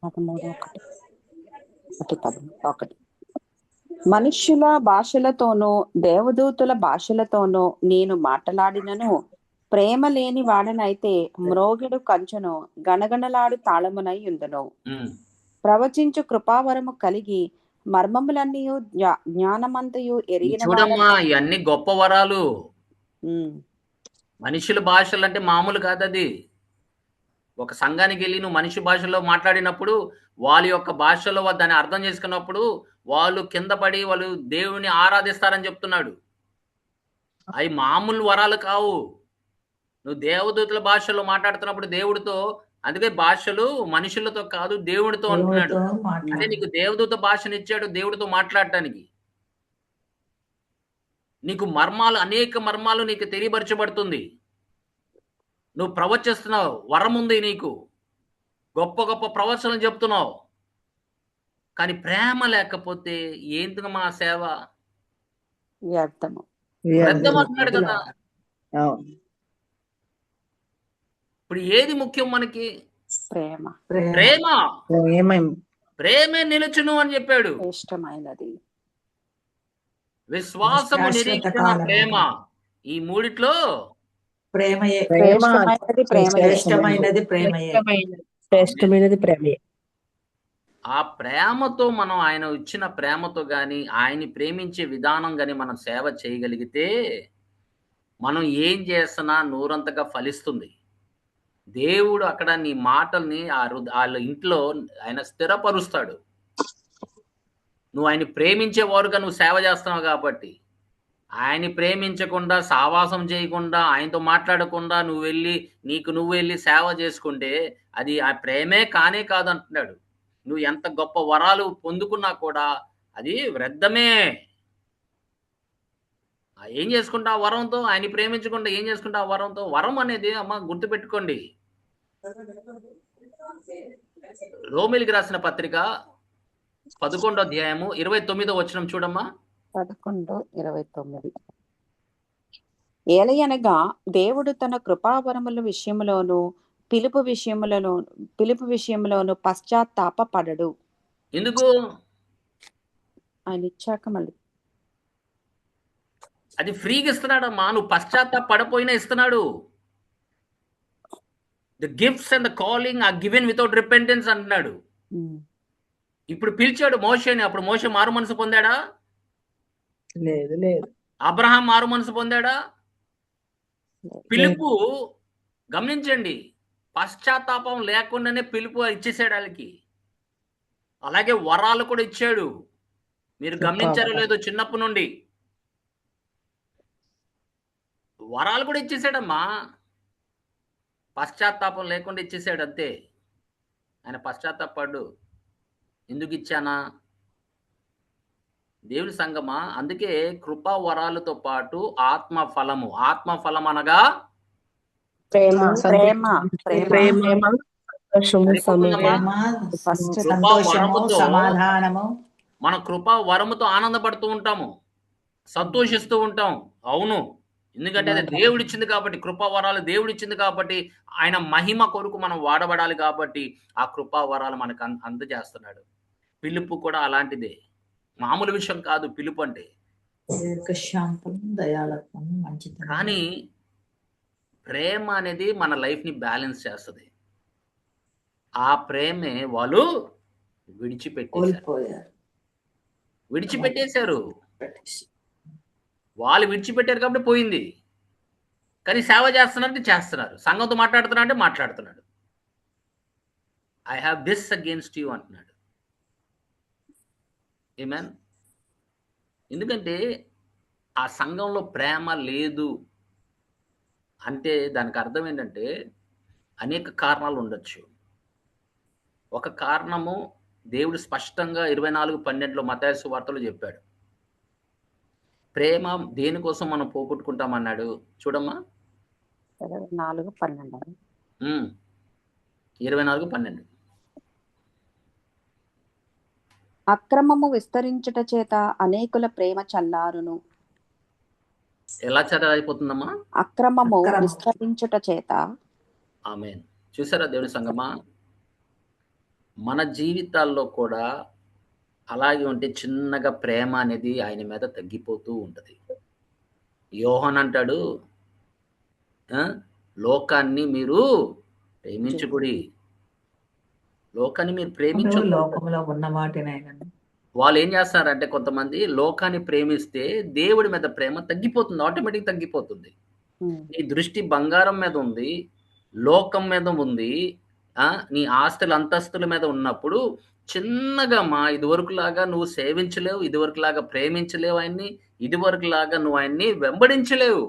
13:1. మనుష్యుల భాషలతోనూ దేవదూతుల భాషలతోనూ నేను మాట్లాడినను ప్రేమ లేని వాడనైతే మ్రోగిడు కంచును గణగణలాడు తాళమునై ఉండును. ప్రవచించు కృపావరము కలిగి మర్మములన్నీయు జ్ఞానమంతయు ఎరిగిన చూడమ్మా, ఇవన్నీ గొప్ప వరాలు. మనుషుల భాషలు అంటే మామూలు కాదది. ఒక సంఘానికి వెళ్ళి నువ్వు మనిషి భాషలో మాట్లాడినప్పుడు వాళ్ళ యొక్క భాషలో దాన్ని అర్థం చేసుకున్నప్పుడు వాళ్ళు కింద పడి వాళ్ళు దేవుని ఆరాధిస్తారని చెప్తున్నాడు. అవి మామూలు వరాలు కావు. నువ్వు దేవదూతల భాషలో మాట్లాడుతున్నప్పుడు దేవుడితో, అందుకే భాషలు మనుషులతో కాదు దేవుడితో అంటున్నాడు. అంటే నీకు దేవదూత భాషనిచ్చాడు దేవుడితో మాట్లాడటానికి. నీకు మర్మాలు, అనేక మర్మాలు నీకు తెలియపరచబడుతుంది. నువ్వు ప్రవచిస్తున్నావు, వరం ఉంది నీకు, గొప్ప గొప్ప ప్రవచనం చెప్తున్నావు. కానీ ప్రేమ లేకపోతే ఏంటిదమ్మా ఆ సేవ? వ్యర్థం అంటున్నాడు కదా. ఇప్పుడు ఏది ముఖ్యం మనకి? ప్రేమే నిలుచును అని చెప్పాడు. ఇష్టమైనది విశ్వాసము, నిరీక్షణ, ప్రేమ. ఈ మూడిట్లో శ్రేష్టమైనది ప్రేమయే. ఆ ప్రేమతో మనం, ఆయన ఇచ్చిన ప్రేమతో గాని, ఆయన్ని ప్రేమించే విధానం గాని మనం సేవ చేయగలిగితే మనం ఏం చేస్తున్నా నూరంతగా ఫలిస్తుంది. దేవుడు అక్కడ నీ మాటల్ని వాళ్ళ ఇంట్లో ఆయన స్థిరపరుస్తాడు. నువ్వు ఆయన ప్రేమించేవారుగా నువ్వు సేవ చేస్తున్నావు కాబట్టి. ఆయన్ని ప్రేమించకుండా, సావాసం చేయకుండా, ఆయనతో మాట్లాడకుండా నువ్వు వెళ్ళి సేవ చేసుకుంటే అది ఆ ప్రేమే కానే కాదంటున్నాడు. నువ్వు ఎంత గొప్ప వరాలు పొందుకున్నా కూడా అది వ్యర్థమే. ఏం చేసుకుంటా ఆ వరంతో? ఆయన్ని ప్రేమించకుండా ఏం చేసుకుంటా ఆ వరంతో? వరం అనేది అమ్మ గుర్తుపెట్టుకోండి. రోమిలికి రాసిన పత్రిక 11వ అధ్యాయము 29వ వచనం చూడమ్మా. 11:29. ఏలయనగా దేవుడు తన కృపావరముల విషయములోను పిలుపు విషయములోను పశ్చాత్తాపపడడు. ఎందుకు? ఆయన ఇచ్చాక మళ్ళీ అది ఫ్రీగా ఇస్తున్నాడమ్మా. నువ్వు పశ్చాత్తాపడపోయినా ఇస్తున్నాడు. The gifts and the calling are given without repentance అంటున్నాడు. ఇప్పుడు పిలిచాడు మోషేని. అప్పుడు మోషే మారు మనసు పొందాడా? లేదు. అబ్రహాం మారు మనసు పొందాడా? పిలుపు గమనించండి, పశ్చాత్తాపం లేకుండానే పిలుపు ఇచ్చేసాడు వాళ్ళకి. అలాగే వరాలు కూడా ఇచ్చాడు. మీరు గమనించారో లేదో, చిన్నప్పటి నుండి వరాలు కూడా ఇచ్చేసాడమ్మా. పశ్చాత్తాపం లేకుండా ఇచ్చేసాడు అంతే. ఆయన పశ్చాత్తాపడు. ఎందుకు ఇచ్చానా? దేవుని సంగమా, అందుకే కృపా వరాలతో పాటు ఆత్మఫలము. ఆత్మఫలం అనగా మన కృపా వరముతో ఆనందపడుతూ ఉంటాము, సంతోషిస్తూ ఉంటాం. అవును, ఎందుకంటే అది దేవుడిచ్చింది కాబట్టి. కృపా వరాలు దేవుడిచ్చింది కాబట్టి, ఆయన మహిమ కొరకు మనం వాడబడాలి కాబట్టి ఆ కృపా వరాలు మనకు అందజేస్తున్నాడు. పిలుపు కూడా అలాంటిదే, మామూలు విషయం కాదు పిలుపు అంటే. కానీ ప్రేమ అనేది మన లైఫ్ ని బ్యాలెన్స్ చేస్తుంది. ఆ ప్రేమే వాళ్ళు విడిచిపెట్టేశారు. వాళ్ళు విడిచిపెట్టారు కాబట్టి పోయింది. కానీ సేవ చేస్తున్నారంటే చేస్తున్నారు. సంఘంతో మాట్లాడుతున్నారంటే మాట్లాడుతున్నాడు. I have this against you అంటున్నాడు. ఆమేన్. ఎందుకంటే ఆ సంఘంలో ప్రేమ లేదు అంటే దానికి అర్థం ఏంటంటే అనేక కారణాలు ఉండొచ్చు. ఒక కారణము దేవుడు స్పష్టంగా 24:12 మత్తయి సువార్తలో చెప్పాడు. ప్రేమ దేనికోసం మనం పోగొట్టుకుంటామన్నాడు చూడమ్మా. 4:12. 24:12. అక్రమము విస్తరించుట చేత అనేకుల ప్రేమ చల్లారును. ఎలా చదవైపోతుందమ్మా? అక్రమము అక్రమం. విస్తరించుట చేత. ఆమేన్. చూసారా దేవుని సంగమా, మన జీవితాల్లో కూడా అలాగే ఉంటే చిన్నగా ప్రేమ అనేది ఆయన మీద తగ్గిపోతూ ఉంటది. యోహాన్ అంటాడు, లోకాన్ని మీరు ప్రేమించుకుడి. లోకాన్ని మీరు ప్రేమించు. లోకంలో ఉన్న మాటనైనా వాళ్ళు ఏం చేస్తారంటే కొంతమంది లోకాన్ని ప్రేమిస్తే దేవుడి మీద ప్రేమ తగ్గిపోతుంది, ఆటోమేటిక్ తగ్గిపోతుంది. నీ దృష్టి బంగారం మీద ఉంది, లోకం మీద ఉంది, నీ ఆస్తుల అంతస్తుల మీద ఉన్నప్పుడు చిన్నగా ఇదివరకులాగా నువ్వు సేవించలేవు, ఇదివరకులాగా ప్రేమించలేవు ఆయన్ని, ఇదివరకులాగా నువ్వు ఆయన్ని వెంబడించలేవు.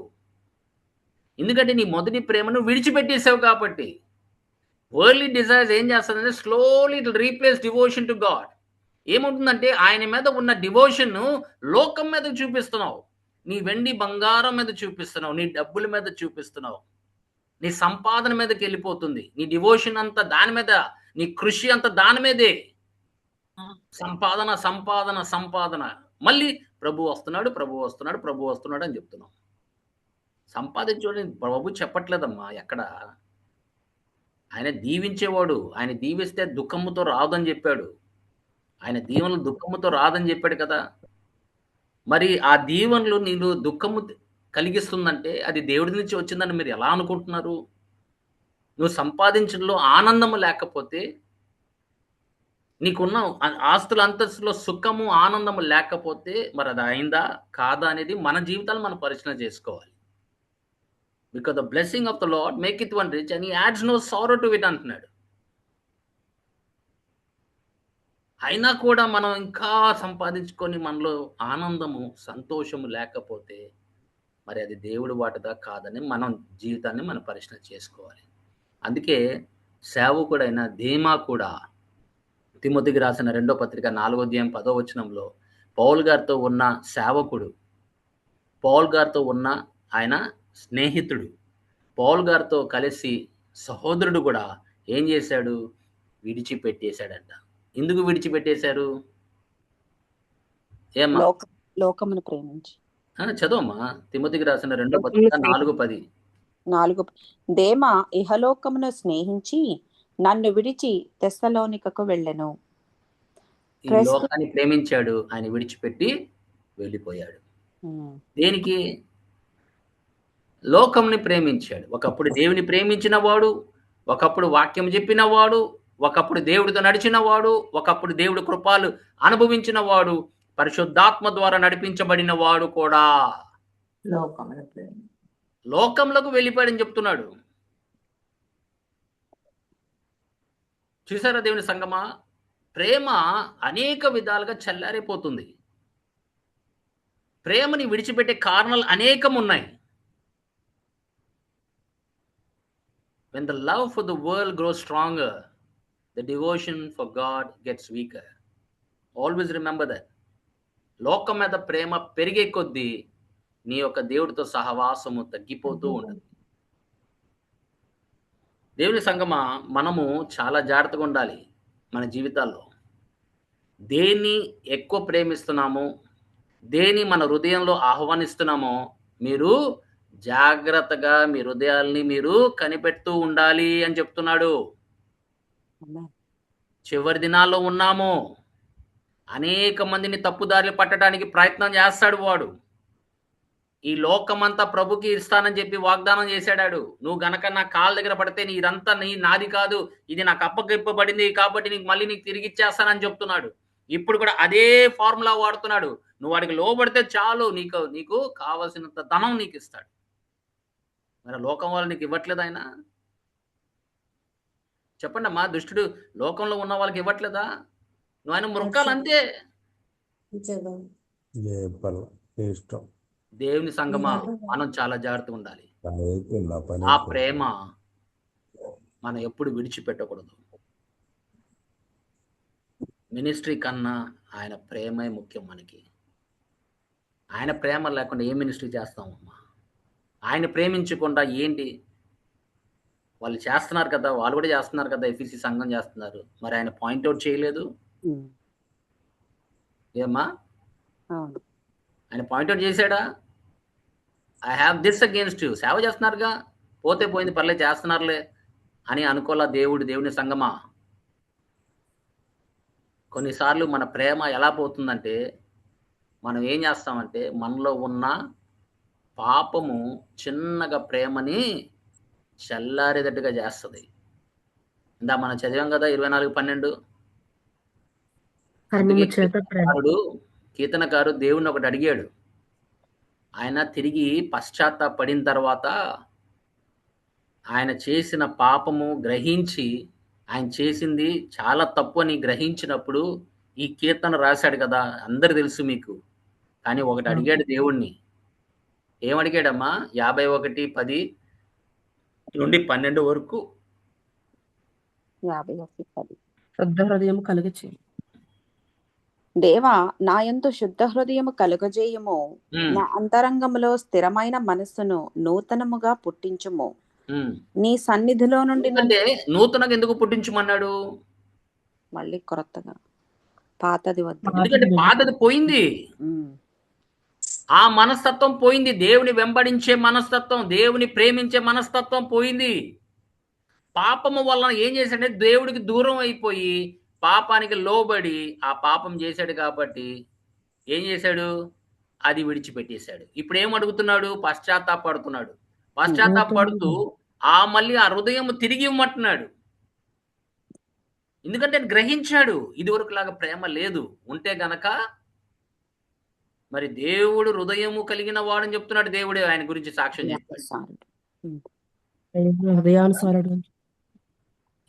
ఎందుకంటే నీ మొదటి ప్రేమను విడిచిపెట్టేసావు కాబట్టి. వరల్డ్లీ డిజైర్స్ ఏం చేస్తుందంటే slowly it will replace devotion to God. ఏముంటుందంటే ఆయన మీద ఉన్న డివోషన్ లోకం మీద చూపిస్తున్నావు, నీ వెండి బంగారం మీద చూపిస్తున్నావు, నీ డబ్బుల మీద చూపిస్తున్నావు, నీ సంపాదన మీదకి వెళ్ళిపోతుంది. నీ డివోషన్ అంతా దాని మీద, నీ కృషి అంతా దాని మీదే. సంపాదన సంపాదన సంపాదన. మళ్ళీ ప్రభు వస్తున్నాడు, ప్రభు వస్తున్నాడు, ప్రభు వస్తున్నాడు అని చెప్తున్నాం. సంపాదించుకోని ప్రభు చెప్పట్లేదమ్మా ఎక్కడ. ఆయన దీవించేవాడు, ఆయన దీవిస్తే దుఃఖముతో రాదని చెప్పాడు. ఆయన దీవెనలు దుఃఖముతో రాదని చెప్పాడు కదా. మరి ఆ దీవెనలు నీకు దుఃఖము కలిగిస్తుందంటే అది దేవుడి నుంచి వచ్చిందని మీరు ఎలా అనుకుంటున్నారు? నువ్వు సంపాదించడంలో ఆనందము లేకపోతే, నీకున్న ఆస్తుల అంతస్తులో సుఖము ఆనందము లేకపోతే మరి అది అయిందా కాదా అనేది మన జీవితాలు మనం పరిశీలన చేసుకోవాలి. Because the blessing of the Lord make it one rich and he adds no sorrow to it అంటున్నాడు. అయినా కూడా మనం ఇంకా సంపాదించుకొని మనలో ఆనందము సంతోషము లేకపోతే మరి అది దేవుడి వాటదా కాదని మనం జీవితాన్ని మనం పరిశీలన చేసుకోవాలి. అందుకే సేవకుడైన దేమా కూడా తిమోతికి రాసిన 2వ పత్రిక 4వ అధ్యాయం 10వ వచనంలో పౌలు గారితో ఉన్న సేవకుడు, పౌలు గారితో ఉన్న ఆయన స్నేహితుడు, పౌలు గారితో కలిసి సహోదరుడు కూడా ఏం చేశాడు? విడిచిపెట్టేశాడంట. ఎందుకు విడిచిపెట్టేశారు? ఏమ్మా? లోకమును ప్రేమించి. చదవమ్మా, తిమోతికి రాసిన 2వ పత్రిక 4:10. 4. దేమా ఇహలోకమును స్నేహించి నన్ను విడిచి తెస్సలోనికకు వెళ్ళెను. ఈ లోకాన్ని ప్రేమించాడు, ఆయన విడిచిపెట్టి వెళ్ళిపోయాడు. దేనికి? లోకంని ప్రేమించాడు. ఒకప్పుడు దేవుని ప్రేమించిన వాడు, ఒకప్పుడు వాక్యం చెప్పిన వాడు, ఒకప్పుడు దేవుడితో నడిచిన వాడు, ఒకప్పుడు దేవుడి కృపలు అనుభవించిన వాడు, పరిశుద్ధాత్మ ద్వారా నడిపించబడిన వాడు కూడా లోకంలోకి వెళ్ళిపోయాడని చెప్తున్నాడు. చూసారా దేవుని సంగమా, ప్రేమ అనేక విధాలుగా చల్లారిపోతుంది. ప్రేమని విడిచిపెట్టే కారణాలు అనేకం ఉన్నాయి. When the love for the world grows stronger, the devotion for God gets weaker. Always remember that. లోకం మీద ప్రేమ పెరిగే కొద్దీ నీ యొక్క దేవుడితో సహవాసము తగ్గిపోతూ ఉంటుంది. దేవుని సంగమా, మనము చాలా జాగ్రత్తగా ఉండాలి మన జీవితాల్లో. దేన్ని ఎక్కువ ప్రేమిస్తున్నామో, దేని మన హృదయంలో ఆహ్వానిస్తున్నామో మీరు జాగ్రత్తగా మీ హృదయాల్ని మీరు కనిపెడుతూ ఉండాలి అని చెప్తున్నాడు. చివరి దినాల్లో ఉన్నాము. అనేక మందిని తప్పుదారి పట్టడానికి ప్రయత్నం చేస్తాడు వాడు. ఈ లోకమంతా ప్రభుకి ఇస్తానని చెప్పి వాగ్దానం చేశాడు. నువ్వు గనక నా కాళ్ళ దగ్గర పడితే ఇదంతా నాది కాదు, ఇది నాకు అప్పగిప్పబడింది కాబట్టి నీకు మళ్ళీ నీకు తిరిగి ఇచ్చేస్తానని చెప్తున్నాడు. ఇప్పుడు కూడా అదే ఫార్ములా వాడుతున్నాడు. నువ్వు వాడికి లోబడితే చాలు, నీకు కావలసినంత ధనం నీకు ఇస్తాడు. మరి లోకం వాళ్ళు నీకు ఇవ్వట్లేదు ఆయన? చెప్పండి అమ్మా, దుష్టుడు లోకంలో ఉన్న వాళ్ళకి ఇవ్వట్లేదా? నువ్వు ఆయన మురకాలంతే. ఇష్టం దేవుని సంగమా, మనం చాలా జాగ్రత్తగా ఉండాలి. ఆ ప్రేమ మనం ఎప్పుడు విడిచిపెట్టకూడదు. మినిస్ట్రీ కన్నా ఆయన ప్రేమే ముఖ్యం మనకి. ఆయన ప్రేమ లేకుండా ఏ మినిస్ట్రీ చేస్తామమ్మా? ఆయన ప్రేమించకుండా ఏంటి? వాళ్ళు చేస్తున్నారు కదా, వాళ్ళు కూడా చేస్తున్నారు కదా, ఎఫీసీ సంఘం చేస్తున్నారు. మరి ఆయన పాయింట్అవుట్ చేయలేదు ఏమ్మా? ఆయన పాయింట్అవుట్ చేశాడా? I have this against you. సేవ చేస్తున్నారుగా, పోతే పోయింది, పర్లేదు చేస్తున్నారులే అని అనుకోలా దేవుని సంగమా. కొన్నిసార్లు మన ప్రేమ ఎలా పోతుందంటే, మనం ఏం చేస్తామంటే మనలో ఉన్న పాపము చిన్నగా ప్రేమని చల్లారేటట్టుగా చేస్తుంది. ఇందా మనం చదివాం కదా 24:12. కీర్తనకారు దేవుణ్ణి ఒకటి అడిగాడు. ఆయన తిరిగి పశ్చాత్తాపడిన తర్వాత ఆయన చేసిన పాపము గ్రహించి, ఆయన చేసింది చాలా తప్పు అని గ్రహించినప్పుడు ఈ కీర్తన రాశాడు కదా, అందరు తెలుసు మీకు. కానీ ఒకటి అడిగాడు దేవుణ్ణి. ఏమడిగాడమ్మా? 51:10 నుండి 12 వరకు. 51:10. శుద్ధ హృదయం కలుగచే. దేవా, నా యందు శుద్ధ హృదయము కలుగజేయము, నా అంతరంగములో స్థిరమైన మనస్సును నూతనముగా పుట్టించుము. నీ సన్నిధిలో నుండి అంటే నూతనంగా ఎందుకు పుట్టించమన్నాడు? మళ్ళీ కొత్తగా, పాతది వద్దు. ఎందుకంటే పాతది పోయింది, ఆ మనస్తత్వం పోయింది. దేవుని వెంబడించే మనస్తత్వం, దేవుని ప్రేమించే మనస్తత్వం పోయింది. పాపము వలన ఏం చేశాడంటే దేవుడికి దూరం అయిపోయి పాపానికి లోబడి ఆ పాపం చేశాడు. కాబట్టి ఏం చేశాడు? అది విడిచిపెట్టేశాడు. ఇప్పుడు ఏం అడుగుతున్నాడు? పశ్చాత్తాపడుతున్నాడు. పశ్చాత్తాపడుతూ మళ్ళీ ఆ హృదయం తిరిగి ఇవ్వమంటున్నాడు. ఎందుకంటే గ్రహించాడు ఇదివరకు లాగా ప్రేమ లేదు. ఉంటే గనక మరి దేవుడు హృదయము కలిగిన వాడని చెప్తున్నాడు. దేవుడు ఆయన గురించి సాక్ష్యం చెప్పాడు. హృదయానుసారుడు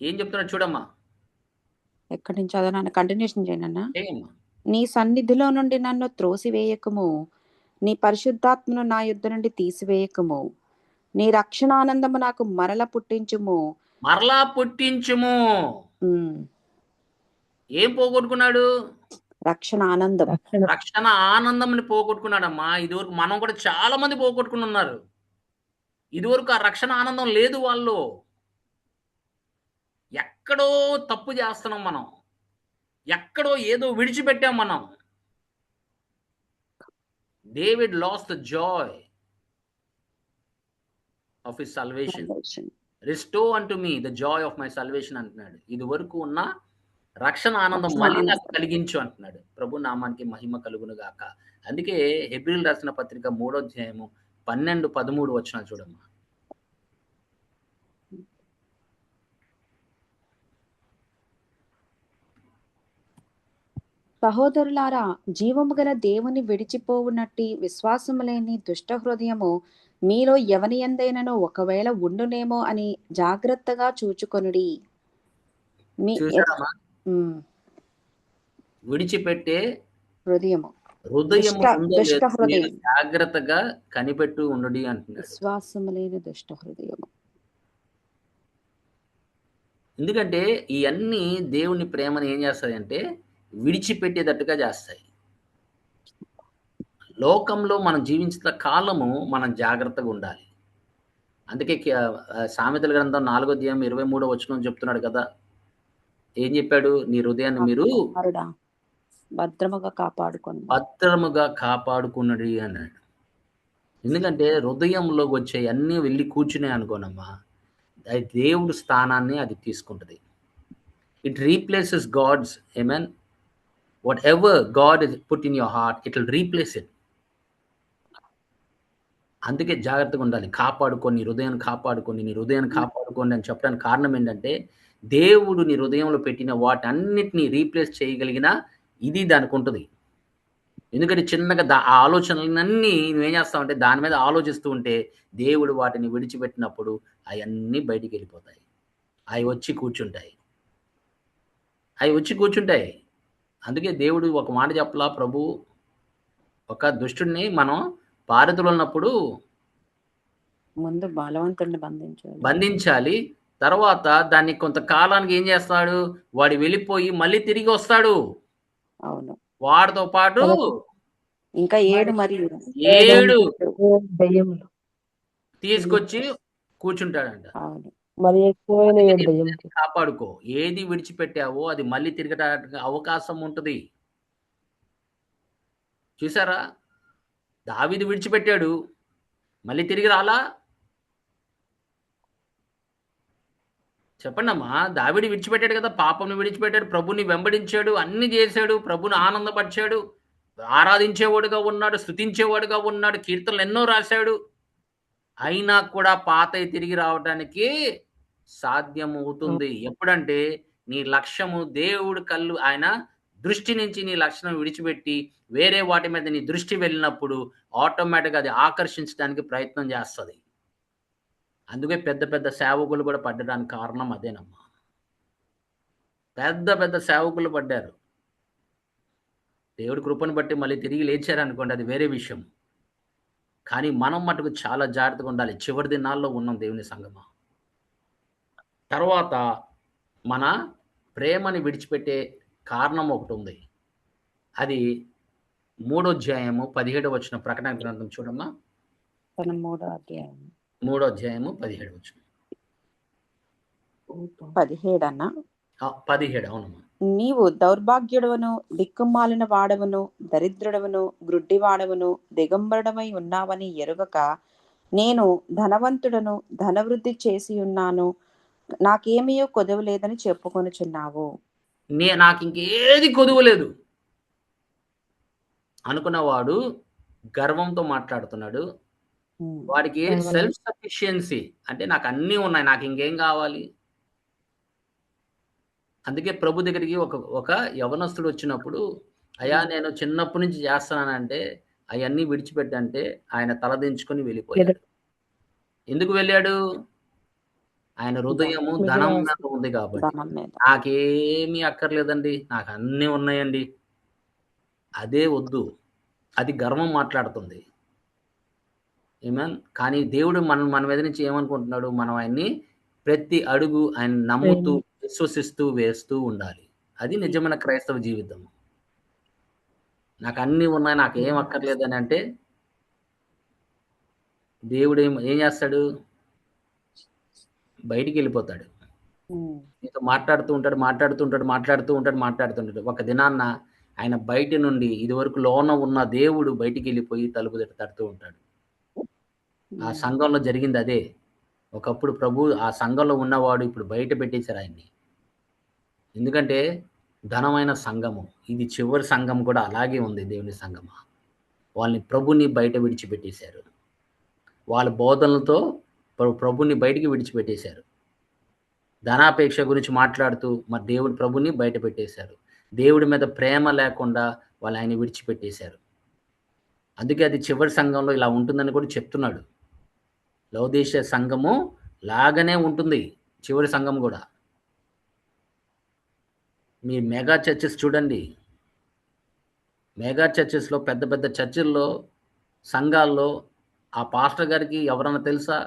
ఏం చెప్తున్నాడు చూడమ్మా. ఎక్కడి నుంచి చదవనా? కంటిన్యూషన్ చేయనన్నా. ఏమ్మా? నీ సన్నిధిలో నుండి నన్ను త్రోసివేయకము, నీ పరిశుద్ధాత్మను నా యుద్ధ నుండి తీసివేయకము, నీ రక్షణానందము నాకు మరలా పుట్టించుము. ఏం పోగొట్టుకున్నాడు? రక్షణ ఆనందం. రక్షణ ఆనందంని పోగొట్టుకున్నాడమ్మా. ఇదివరకు మనం కూడా చాలా మంది పోగొట్టుకుని ఉన్నారు. ఇదివరకు ఆ రక్షణ ఆనందం లేదు వాళ్ళు. ఎక్కడో తప్పు చేస్తున్నాం మనం, ఎక్కడో ఏదో విడిచిపెట్టాం మనం. David lost the joy of his salvation. Restore unto me the joy of my salvation అంటున్నాడు. ఇది వరకు ఉన్న రక్షణ ఆనందం మళ్ళీ నాకు కలిగించు అంటున్నాడు. ప్రభు నామానికి మహిమ కలుగును గాక. అందుకే హెబ్రీలు రాసిన పత్రిక 3వ అధ్యాయము 12-13 వచనాలు చూడమ్మా. సహోదరులారా, జీవము గల దేవుని విడిచిపోవునట్టి విశ్వాసము లేని దుష్ట హృదయము మీలో ఎవని యందైనను ఒకవేళ ఉండునేమో అని జాగ్రత్తగా చూచుకొనుడి. విడిచిపెట్టే హృదయము జాగ్రత్తగా కనిపెట్టు ఉండుడి అంటున్నాడు. విశ్వాసము లేని దుష్ట హృదయము. ఎందుకంటే ఇవన్నీ దేవుని ప్రేమను ఏం చేస్తాయి అంటే విడిచిపెట్టేటట్టుగా చేస్తాయి. లోకంలో మనం జీవించిన కాలము మనం జాగ్రత్తగా ఉండాలి. అందుకే సామెతల గ్రంథం 4వ అధ్యాయం 23వ వచనం చెప్తున్నాడు కదా. ఏం చెప్పాడు? నీ హృదయాన్ని మీరు భద్రముగా కాపాడుకున్నది అన్నాడు. ఎందుకంటే హృదయంలోకి వచ్చే అన్నీ వెళ్ళి కూర్చునే అనుకోనమ్మా, అది దేవుడు స్థానాన్ని అది తీసుకుంటుంది. It replaces gods. Amen. Whatever God is put in your heart, it will replace it. అందుకే జాగ్రత్తగా ఉండాలి. కాపాడుకొని, హృదయాన్ని కాపాడుకొని, నీ హృదయాన్ని కాపాడుకోండి అని చెప్పడానికి కారణం ఏంటంటే దేవుడు నీ హృదయంలో పెట్టిన వాటన్నిటిని రీప్లేస్ చేయగలిగిన ఇది దానికి ఉంటుంది. ఎందుకంటే చిన్నగా ఆ ఆలోచనలన్నీ నువ్వేం చేస్తావంటే దాని మీద ఆలోచిస్తూ ఉంటే దేవుడు వాటిని విడిచిపెట్టినప్పుడు అవన్నీ బయటికి వెళ్ళిపోతాయి. అవి వచ్చి కూర్చుంటాయి. అందుకే దేవుడు ఒక మాట చెప్పలా, ప్రభు ఒక దుష్టుడిని మనం పారితులు ఉన్నప్పుడు ముందు బలవంతుడిని బంధించాలి. తర్వాత దాన్ని కొంతకాలానికి ఏం చేస్తాడు, వాడు వెళ్ళిపోయి మళ్ళీ తిరిగి వస్తాడు. అవును. వాడితో పాటు ఇంకా 7 ఏడు దయ్యములు తీసుకొచ్చి కూర్చుంటాడంట. అవును. మరి ఎక్కువైన అందుకే 7 నీ దయ్యం పిల్లల్ని కాపాడుకో. ఏది విడిచిపెట్టావో అది మళ్ళీ తిరగడానికి అవకాశం ఉంటుంది. చూసారా, దావీదు విడిచిపెట్టాడు, మళ్ళీ తిరిగి రాలా? చెప్పండి అమ్మా. దావీదు విడిచిపెట్టాడు కదా, పాపంని విడిచిపెట్టాడు, ప్రభుని వెంబడించాడు, అన్ని చేశాడు, ప్రభుని ఆనందపరిచాడు, ఆరాధించేవాడుగా ఉన్నాడు, స్తుతించేవాడుగా ఉన్నాడు, కీర్తనలు ఎన్నో రాశాడు. అయినా కూడా పాతవి తిరిగి రావడానికి సాధ్యమవుతుంది. ఎప్పుడంటే నీ లక్ష్యము దేవుడు కళ్ళు ఆయన దృష్టి నుంచి నీ లక్ష్యం విడిచిపెట్టి వేరే వాటి మీద నీ దృష్టి వెళ్ళినప్పుడు ఆటోమేటిక్గా అది ఆకర్షించడానికి ప్రయత్నం చేస్తుంది. అందుకే పెద్ద పెద్ద సేవకులు కూడా పడ్డడానికి కారణం అదేనమ్మా. పెద్ద పెద్ద సేవకులు పడ్డారు, దేవుడి కృపను బట్టి మళ్ళీ తిరిగి లేచారు అనుకోండి, అది వేరే విషయం. కానీ మనం మటుకు చాలా జాగ్రత్తగా ఉండాలి. చివరి దినాల్లో ఉన్నాం దేవుని సంగమా. తర్వాత మన ప్రేమని విడిచిపెట్టే కారణం ఒకటి ఉంది. అది 3వ అధ్యాయము 17వ వచనం, ప్రకటన గ్రంథం చూడమ్మా. 3వ అధ్యాయం 3వ అధ్యాయము 17వ వచనం. 17 అన్నా. 17, అవునమ్మా. నీవు దౌర్భాగ్యుడవను, దిక్కుమాలిన వాడవను, దరిద్రుడవను, గ్రుడ్డివాడవను, దిగంబరుడమై ఉన్నావని ఎరుగక నేను ధనవంతుడను, ధనవృద్ధి చేసి ఉన్నాను, నాకేమీయో కొదవలేదని చెప్పుకొనుచున్నావు. నాకు ఇంకేది కొదువలేదు అనుకున్నవాడు గర్వంతో మాట్లాడుతున్నాడు. వాడికి సెల్ఫ్ సఫిషియన్సీ అంటే నాకు అన్నీ ఉన్నాయి, నాకు ఇంకేం కావాలి. అందుకే ప్రభు దగ్గరికి ఒక యవనస్తుడు వచ్చినప్పుడు, అయ్యా నేను చిన్నప్పటి నుంచి చేస్తున్నానంటే అవన్నీ విడిచిపెట్టంటే ఆయన తలదించుకొని వెళ్ళిపోయాడు. ఎందుకు వెళ్ళాడు? ఆయన హృదయము ధనం మీద ఉంది కాబట్టి. నాకేమీ అక్కర్లేదండి, నాకు అన్నీ ఉన్నాయండి, అదే వద్దు. అది గర్వం మాట్లాడుతుంది. ఏమన్ కానీ దేవుడు మన మీద నుంచి ఏమనుకుంటున్నాడు, మనం ఆయన్ని ప్రతి అడుగు ఆయన నమ్ముతూ విశ్వసిస్తూ వేస్తూ ఉండాలి. అది నిజమైన క్రైస్తవ జీవితం. నాకు అన్నీ ఉన్నాయి, నాకు ఏం అక్కర్లేదని అంటే దేవుడు ఏం చేస్తాడు? బయటికి వెళ్ళిపోతాడు. నీతో మాట్లాడుతూ ఉంటాడు. ఒక దినాన్న ఆయన బయట నుండి ఇదివరకు లోన ఉన్న దేవుడు బయటికి వెళ్ళిపోయి తలుపు తడుతూ ఉంటాడు. ఆ సంఘంలో జరిగింది అదే. ఒకప్పుడు ప్రభు ఆ సంఘంలో ఉన్నవాడు ఇప్పుడు బయట పెట్టేశారు ఆయన్ని. ఎందుకంటే ఘనమైన సంఘము, ఇది చివరి సంఘం కూడా అలాగే ఉంది. దేవుని సంఘమా, వాళ్ళని ప్రభుని బయట విడిచిపెట్టేశారు. వాళ్ళ బోధనలతో ప్రభుని బయటికి విడిచిపెట్టేశారు. ధనాపేక్ష గురించి మాట్లాడుతూ మరి దేవుడి ప్రభుని బయట పెట్టేశారు. దేవుడి మీద ప్రేమ లేకుండా వాళ్ళు ఆయన విడిచిపెట్టేశారు. అందుకే అది చివరి సంఘంలో ఇలా ఉంటుందని కూడా చెప్తున్నాడు. లవోదికయ సంఘము లాగానే ఉంటుంది చివరి సంఘం కూడా. మీ మెగా చర్చెస్ చూడండి. మెగా చర్చెస్లో, పెద్ద పెద్ద చర్చిల్లో, సంఘాల్లో ఆ పాస్టర్ గారికి ఎవరన్నా తెలుసా?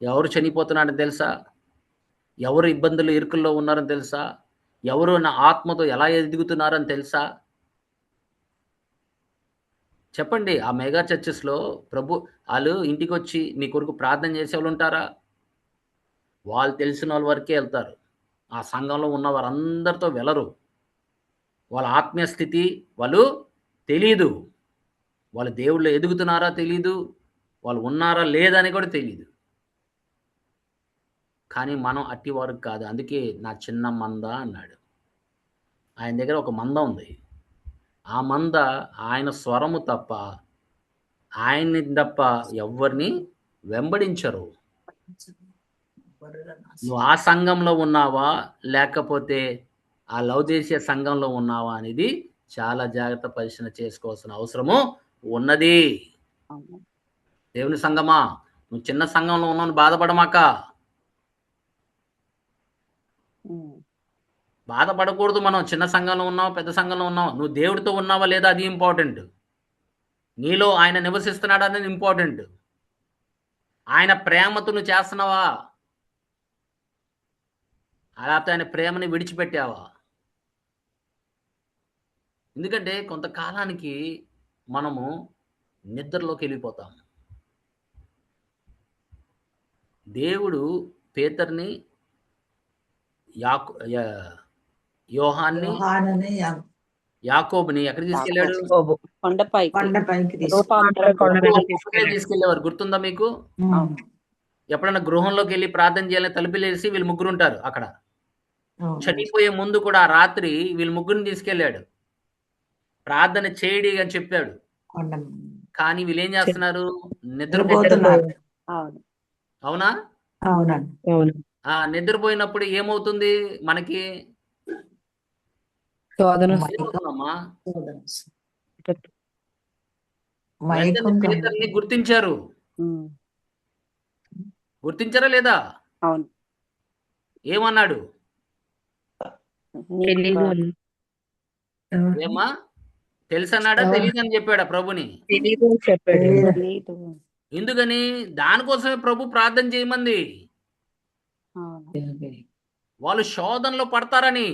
ఎవరు చనిపోతున్నారని తెలుసా? ఎవరు ఇబ్బందులు ఇరుకుల్లో ఉన్నారని తెలుసా? ఎవరు నా ఆత్మతో ఎలా ఎదుగుతున్నారని తెలుసా? చెప్పండి. ఆ మెగా చర్చెస్లో ప్రభు వాళ్ళు ఇంటికి వచ్చి మీ కొరకు ప్రార్థన చేసే వాళ్ళు ఉంటారా? వాళ్ళు తెలిసిన వాళ్ళ వరకే వెళ్తారు. ఆ సంఘంలో ఉన్న వారందరితో వెళ్ళరు. వాళ్ళ ఆత్మీయ స్థితి వాళ్ళు తెలీదు. వాళ్ళు దేవుళ్ళు ఎదుగుతున్నారా తెలీదు, వాళ్ళు ఉన్నారా లేదని కూడా తెలీదు. కానీ మనం అట్టి వారికి కాదు. అందుకే నా చిన్న మంద అన్నాడు. ఆయన దగ్గర ఒక మంద ఉంది. ఆ మంద ఆయన స్వరము తప్ప, ఆయన్ని తప్ప ఎవరిని వెంబడించరు. నువ్వు ఆ సంఘంలో ఉన్నావా, లేకపోతే ఆ లౌదేశీయ సంఘంలో ఉన్నావా అనేది చాలా జాగ్రత్త పరిశీలన చేసుకోవాల్సిన అవసరము ఉన్నది. అవును. దేవుని సంఘమా, నువ్వు చిన్న సంఘంలో ఉన్నావు బాధపడమాక. ఉమ్. బాధపడకూడదు. మనం చిన్న సంఘంలో ఉన్నావు, పెద్ద సంఘంలో ఉన్నావు, నువ్వు దేవుడితో ఉన్నావా లేదా అది ఇంపార్టెంట్. నీలో ఆయన నివసిస్తున్నాడు అనేది ఇంపార్టెంట్. ఆయన ప్రేమతో నువ్వు చేస్తున్నావా, లేకపోతే ఆయన ప్రేమని విడిచిపెట్టావా? ఎందుకంటే కొంతకాలానికి మనము నిద్రలోకి వెళ్ళిపోతాం. దేవుడు పేతురుని, యోహాన్ని, యోహానుని యాకోబుని ఎక్కడ తీసుకెళ్ళాడు? యాకోబు కొండపైకి కొండపైకి రూపాంతరం కొండ మీద ఒకటే తీసుకెళ్ళాడు. తీసుకెళ్ళేవారు. గుర్తుందా మీకు? అవును. ఎప్పుడైనా గృహంలోకి వెళ్ళి ప్రార్థన చేయాలని తలుపులేసి వీళ్ళు ముగ్గురు ఉంటారు అక్కడ. చనిపోయే ముందు కూడా ఆ రాత్రి వీళ్ళు ముగ్గురిని తీసుకెళ్ళాడు, ప్రార్థన చేయడి అని చెప్పాడు. కొండ కానీ వీళ్ళు ఏం చేస్తున్నారు? నిద్రపోతున్నారు. అవును. అవునా? అవునండి. అవును. నిద్రపోయినప్పుడు ఏమవుతుంది మనకి? శోధన ఏమవుతుందమ్మా? మైకం వెంటనే పేతురుని గుర్తించారు. ఉమ్. గుర్తించారా లేదా? అవును. ఏమన్నాడు? తెలియదు ఏమా తెలుసన్నాడా, తెలియదని చెప్పాడా ప్రభుని? తెలియదు అని చెప్పాడు. తెలీదు. ఎందుకని? దానికోసమే ప్రభు ప్రార్థన చేయమంది. అవును. వాళ్ళు శోధనలో పడతారని.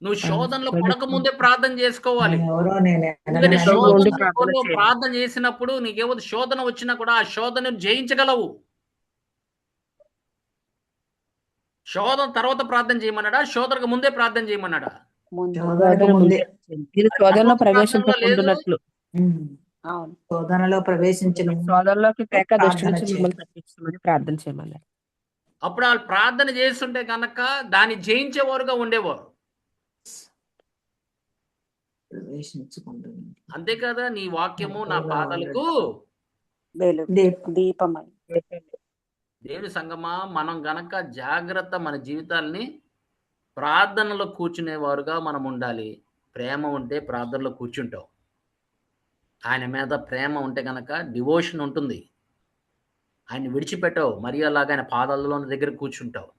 నువ్వు శోధనలో పడక ముందే ప్రార్థన చేసుకోవాలి. ఎవరో నేను ఎందుకంటే ప్రభు ఉండి శోధనలో ప్రార్థన చేయాలి. ప్రార్థన చేసినప్పుడు నీకేమో శోధన వచ్చినా కూడా ఆ శోధనను జయించగలవు. శోధన తర్వాత ప్రార్థన చేయమన్నాడా, శోధనకు ముందే ప్రార్థన చేయమన్నాడా? ముందు. శోధనకు ముందే. మీరు శోధనలో తర్వాత ప్రవేశించకుండానట్లు అవును. శోధనలో ప్రవేశించిన శోధనలోకి తేక దుష్టు ప్రార్థన నుంచి చేయాలి. మిమ్మల్ని తప్పించమని ప్రార్థన చేయమన్నారు. అప్పుడు వాళ్ళు ప్రార్థన చేస్తుంటే కనుక దాన్ని జయించేవారుగా ఉండేవారు. ప్రవేశించుకుంటున్నాను. అంతే కదా, నీ వాక్యము నా పాదాలకు వెలుగు దీపమై. దేవుని సంగమా, మనం గనక జాగ్రత్త మన జీవితాల్ని ప్రార్థనలో కూర్చునేవారుగా మనం ఉండాలి. ప్రేమ ఉంటే ప్రార్థనలో కూర్చుంటావు. ఆయన మీద ప్రేమ ఉంటే గనక డివోషన్ ఉంటుంది. ఆయన విడిచిపెట్టవు, మరి అలాగా ఆయన పాదాలలో దగ్గర కూర్చుంటావు.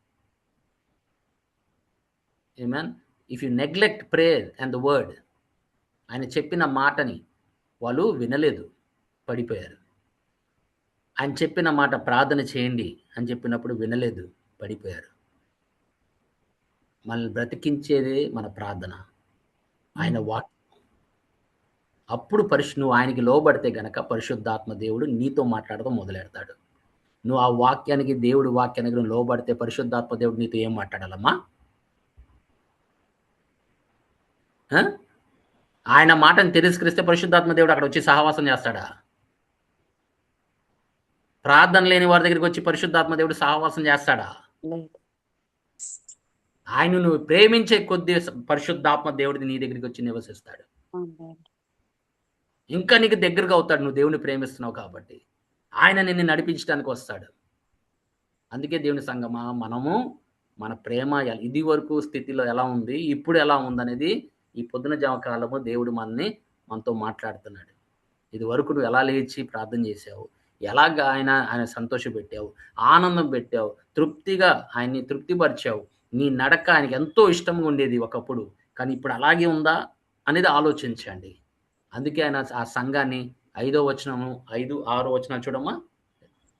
Amen. If you neglect prayer and the word, ఆయన చెప్పిన మాటని వాళ్ళు వినలేదు, పడిపోయారు. ఆయన చెప్పిన మాట ప్రార్థన చేయండి అని చెప్పినప్పుడు వినలేదు, పడిపోయారు. మనల్ని బ్రతికించేది మన ప్రార్థన, ఆయన వాక్యం. అప్పుడు నువ్వు ఆయనకి లోబడితే గనక పరిశుద్ధాత్మ దేవుడు నీతో మాట్లాడడం మొదలెడతాడు. నువ్వు ఆ వాక్యానికి, దేవుడి వాక్యానికి నువ్వు లోబడితే పరిశుద్ధాత్మ దేవుడు నీతో ఏం మాట్లాడాలమ్మా? ఆయన మాటను తిరస్కరిస్తే పరిశుద్ధాత్మ దేవుడు అక్కడ వచ్చి సహవాసం చేస్తాడా? ప్రార్థన లేని వారి దగ్గరికి వచ్చి పరిశుద్ధాత్మ దేవుడు సహవాసం చేస్తాడా? లేదు. ఆయన నువ్వు ప్రేమించే కొద్ది పరిశుద్ధాత్మ దేవుడిని నీ దగ్గరికి వచ్చి నివసిస్తాడు. ఆమేన్. ఇంకా నీకు దగ్గరగా అవుతాడు. నువ్వు దేవుని ప్రేమిస్తున్నావు కాబట్టి ఆయన నిన్ను నడిపించడానికి వస్తాడు. అందుకే దేవుని సంగమా, మనము మన ప్రేమ ఇది వరకు స్థితిలో ఎలా ఉంది, ఇప్పుడు ఎలా ఉందనేది ఈ పొద్దున జామకాలము దేవుడు మనతో మాట్లాడుతున్నాడు. ఇది వరకు నువ్వు ఎలా లేచి ప్రార్థన చేసావు, ఎలాగ ఆయన సంతోషపెట్టావు, ఆనందం పెట్టావు, తృప్తిగా ఆయన్ని తృప్తిపరిచావు. నీ నడక ఆయనకి ఎంతో ఇష్టంగా ఉండేది ఒకప్పుడు, కానీ ఇప్పుడు అలాగే ఉందా అనేది ఆలోచించండి. అందుకే ఆయన ఆ సంఘాన్ని 5వ వచనము 5-6 వచనాలు చూడమ్మా.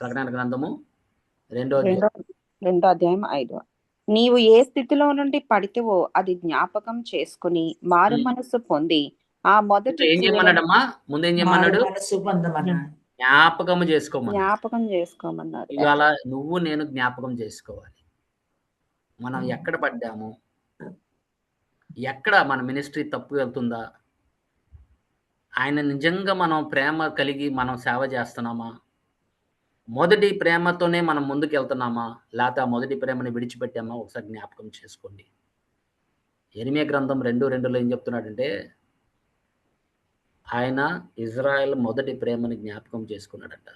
ప్రకటన గ్రంథము 2వ అధ్యాయం 5. నీవు ఏ స్థితిలో నుండి పడితేవో అది జ్ఞాపకం చేసుకుని మారు మనస్సు పొంది ఆ మొదటి ఏం చేయమన్నాడమ్మా? ముందేం చేయమన్నాడు? మనసు పొందమన్నాడు. జ్ఞాపకం చేసుకోమన్నాడు. జ్ఞాపకం చేసుకోమన్నాడు. ఇవాళ నువ్వు నేను జ్ఞాపకం చేసుకోవాలి. మనం ఎక్కడ పడ్డాము, ఎక్కడ మన మినిస్ట్రీ తప్పు వెళ్తుందా, ఆయన నిజంగా మనం ప్రేమ కలిగి మనం సేవ చేస్తున్నామా, మొదటి ప్రేమతోనే మనం ముందుకు వెళ్తున్నామా, లేకపోతే ఆ మొదటి ప్రేమని విడిచిపెట్టామా? ఒకసారి జ్ఞాపకం చేసుకోండి. యెరెమీయా గ్రంథం 2:2లో ఏం చెప్తున్నాడంటే, ఆయన ఇజ్రాయెల్ మొదటి ప్రేమని జ్ఞాపకం చేసుకున్నాడట.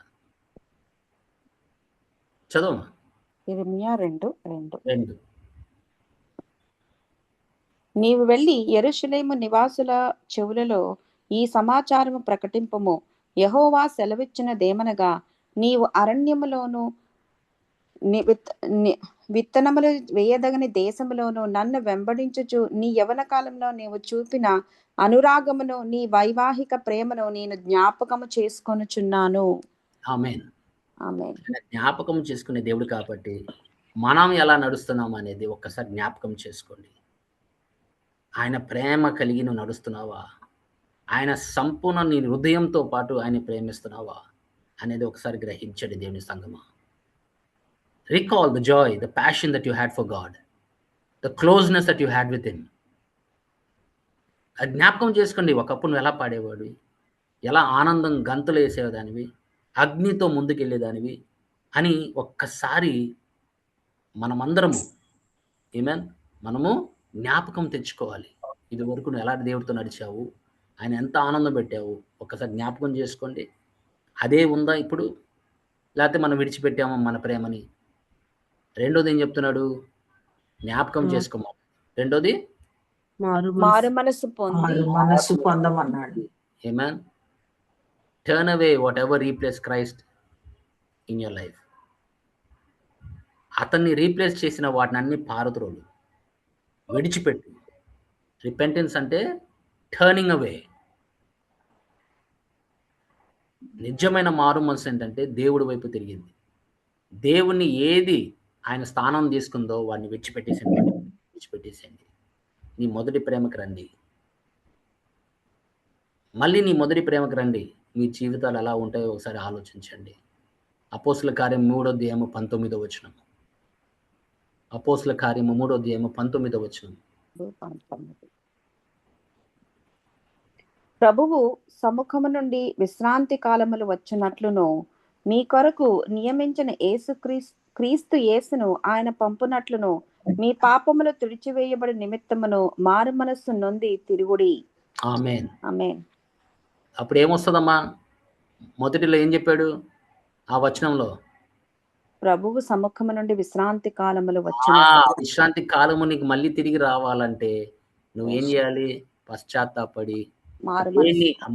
చదవమా. యెరెమీయా 2:2. 2. నీవు వెళ్ళి యెరూషలేము నివాసుల చెవులలో ఈ సమాచారము ప్రకటింపము. యెహోవా సెలవిచ్చినదేమనగా, నీవు అరణ్యములోను విత్తనములు వేయదగని దేశములోను నన్ను వెంబడించుచు నీ యవన కాలంలో నీవు చూపిన అనురాగమును, నీ వైవాహిక ప్రేమను నేను జ్ఞాపకము చేసుకొనుచున్నాను. ఆమేన్. ఆమేన్. ఆయన జ్ఞాపకం చేసుకునే దేవుడు కాబట్టి మనం ఎలా నడుస్తున్నాం అనేది ఒక్కసారి జ్ఞాపకం చేసుకోండి. ఆయన ప్రేమ కలిగి నువ్వు నడుస్తున్నావా? ఆయన సంపూర్ణ నీ హృదయంతో పాటు ఆయన ప్రేమిస్తున్నావా అనేది ఒకసారి గ్రహించండి దేవుని సంగమా. Recall the Joy, the passion that you had for God, the closeness that you had with him. అది జ్ఞాపకం చేసుకోండి. ఒకప్పుడు నువ్వు ఎలా పాడేవాడు, ఎలా ఆనందం గంతులు వేసేదానివి, అగ్నితో ముందుకెళ్ళేదానివి అని ఒక్కసారి మనమందరము మనము జ్ఞాపకం తెచ్చుకోవాలి. ఇది వరకు నువ్వు ఎలా దేవుడితో నడిచావు, ఆయన ఎంత ఆనందం పెట్టావు ఒక్కసారి జ్ఞాపకం చేసుకోండి. అదే ఉందా ఇప్పుడు, లేకపోతే మనం విడిచిపెట్టామా మన ప్రేమని? రెండోది ఏం చెప్తున్నాడు? జ్ఞాపకం చేసుకోమా. రెండోది మారు మనసు పొంది మారు మనస్సు పొందమన్నాడు. Amen. Turn away whatever replace Christ in your life. అతన్ని రీప్లేస్ చేసిన వాటిని అన్ని పారద్రోలు, విడిచిపెట్టు. రిపెంటెన్స్ అంటే టర్నింగ్ అవే. నిజమైన మారు మనసు ఏంటంటే దేవుడి వైపు తిరిగింది. దేవుణ్ణి ఏది ఆయన స్థానం తీసుకుందో వాడిని విడిచిపెట్టేసేయండి. నీ మొదటి ప్రేమకు రండి. మళ్ళీ నీ మొదటి ప్రేమకు రండి. మీ జీవితాలు ఎలా ఉంటాయో ఒకసారి ఆలోచించండి. అపోస్తుల కార్యం 3వ అధ్యాయము 19వ వచనం. అపోస్తుల కార్యము 3వ అధ్యాయము 19వ వచనం. ప్రభువు సముఖము నుండి విశ్రాంతి కాలములు వచ్చినట్లును మీ కొరకు నియమించిన క్రీస్తు యేసును ఆయన పంపునట్లును మీ పాపములు తుడిచివేయబడి నిమిత్తమును మారు మనస్సు నొంది తిరుగుడి. ఆమేన్. ఆమేన్. అప్పుడు ఏమొస్తుందమ్మా? మొదటిలో ఏం చెప్పాడు ఆ వచనంలో? ప్రభువు సముఖము నుండి విశ్రాంతి కాలములు ఆ వచ్చిన విశ్రాంతి కాలము నీకు మళ్ళీ తిరిగి రావాలంటే నువ్వేం చేయాలి? పశ్చాత్తాపడి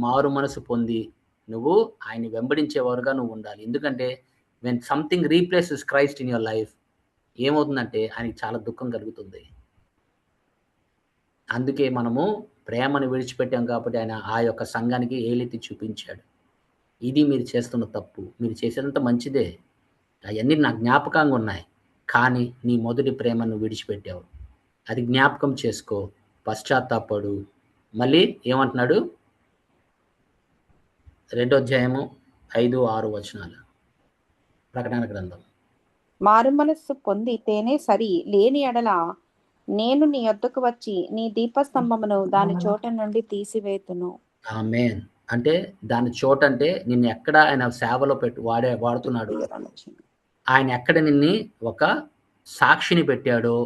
మారు మనసు పొంది నువ్వు ఆయన్ని వెంబడించేవారుగా నువ్వు ఉండాలి. ఎందుకంటే when something replaces Christ in your life ఏమవుతుందంటే ఆయనకి చాలా దుఃఖం కలుగుతుంది. అందుకే మనము ప్రేమను విడిచిపెట్టాం కాబట్టి ఆయన ఆ యొక్క సంఘానికి ఏలెత్తి చూపించాడు. ఇది మీరు చేస్తున్న తప్పు. మీరు చేసేదంత మంచిదే, అవన్నీ నా జ్ఞాపకంగా ఉన్నాయి, కానీ నీ మొదటి ప్రేమను విడిచిపెట్టావు. అది జ్ఞాపకం చేసుకో, పశ్చాత్తాపడు. మళ్ళీ ఏమంటున్నాడు? 2వ అధ్యాయము 5, 6 వచనాలు ప్రకటన గ్రంథం. మారు మనస్సు పొందితేనే సరి, లేని ఎడల నేను నీ యొద్దకు వచ్చి నీ దీపస్తంభమును దాని చోట నుండి తీసివేతును. ఆమేన్. అంటే దాని చోట అంటే నిన్ను ఎక్కడ ఆయన సేవలో వాడుతున్నాడు, ఆయన ఎక్కడ నిన్ను ఒక సాక్షిని పెట్టాడో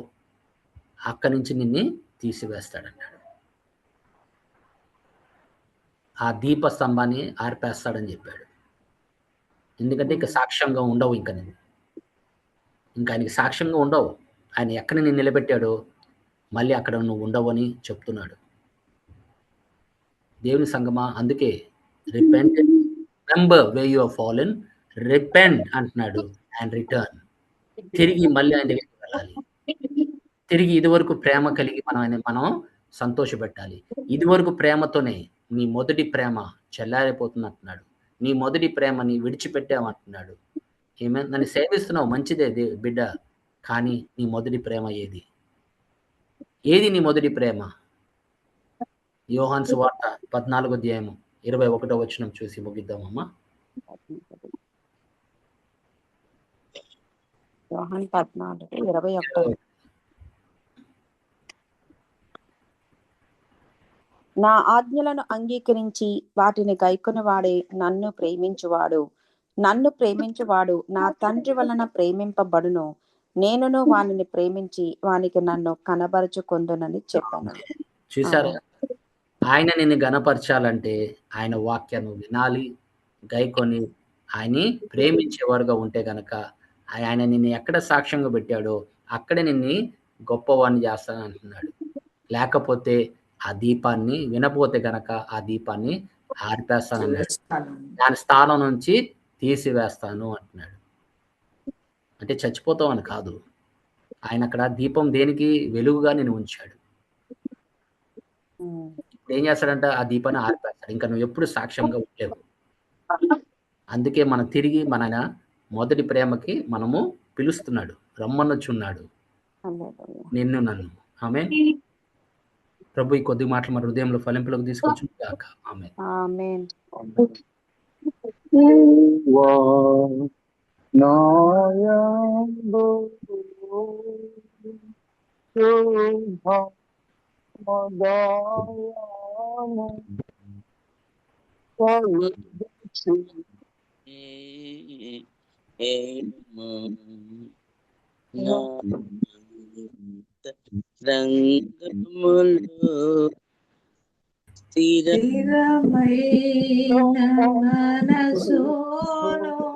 అక్కడి నుంచి నిన్ను తీసివేస్తాడన్నాడు. ఆ దీపస్తంభాన్ని ఆర్పేస్తాడని చెప్పాడు. ఎందుకంటే ఇంకా సాక్ష్యంగా ఉండవు, ఇంకా ఆయనకి సాక్ష్యంగా ఉండవు. ఆయన ఎక్కడ నిన్ను నిలబెట్టాడో మళ్ళీ అక్కడ నువ్వు ఉండవు అని చెప్తున్నాడు. దేవుని సంగమా, అందుకే repent, remember way you have fallen, repent అంటున్నాడు అండ్ రిటర్న్. తిరిగి మళ్ళీ ఆయన దగ్గరికి వెళ్ళాలి. తిరిగి ఇదివరకు ప్రేమ కలిగి మనం సంతోషపెట్టాలి. ఇదివరకు ప్రేమతోనే నీ మొదటి ప్రేమ చెల్లారిపోతుంది అంటున్నాడు. నీ మొదటి ప్రేమని విడిచిపెట్టామంటున్నాడు. నన్ను సేవిస్తున్నావు, మంచిదే బిడ్డ, కానీ నీ మొదటి ప్రేమ ఏది? నీ మొదటి ప్రేమ? యోహాను సువార్త 14వ అధ్యాయము 21వ వచనం చూసి ముగిద్దామమ్మా. యోహాను 14:21. నా ఆజ్ఞలను అంగీకరించి వాటిని గైకొనివాడే నన్ను ప్రేమించువాడు నా తండ్రి వలన ప్రేమింపబడును. నేనును వానిని ప్రేమించి వానికి నన్ను కనబరుచుకొందునని చెప్పాను. చూసారా? ఆయన నిన్ను గణపరచాలంటే ఆయన వాక్యాన్ని వినాలి, గైకొని ఆయన్ని ప్రేమించేవారుగా ఉంటే గనక ఆయన నిన్ను ఎక్కడ సాక్ష్యంగా పెట్టాడో అక్కడే నిన్ను గొప్పవాడిని చేస్తానని అంటున్నాడు. లేకపోతే ఆ దీపాన్ని వినపోతే గనక ఆ దీపాన్ని ఆర్పేస్తానన్నాడు, దాని స్థానం నుంచి తీసివేస్తాను అంటున్నాడు. అంటే చచ్చిపోతావు అని కాదు, ఆయన అక్కడ దీపం దేనికి వెలుగుగా నేను ఉంచాడు. ఇప్పుడు ఏం చేస్తాడంటే ఆ దీపాన్ని ఆర్పేస్తాడు, ఇంకా నువ్వు ఎప్పుడు సాక్ష్యంగా ఉండలేవు. అందుకే మనం తిరిగి మన మొదటి ప్రేమకి మనము పిలుస్తున్నాడు, రమ్మనొచ్చున్నాడు నిన్ను నన్ను. ఆమె ప్రభు ఈ కొద్ది మాటలు మన హృదయంలో ఫలింపులకు తీసుకొచ్చు గాక. ఆమె ఆమేన్. రంగములు స్థిరమైన మనసును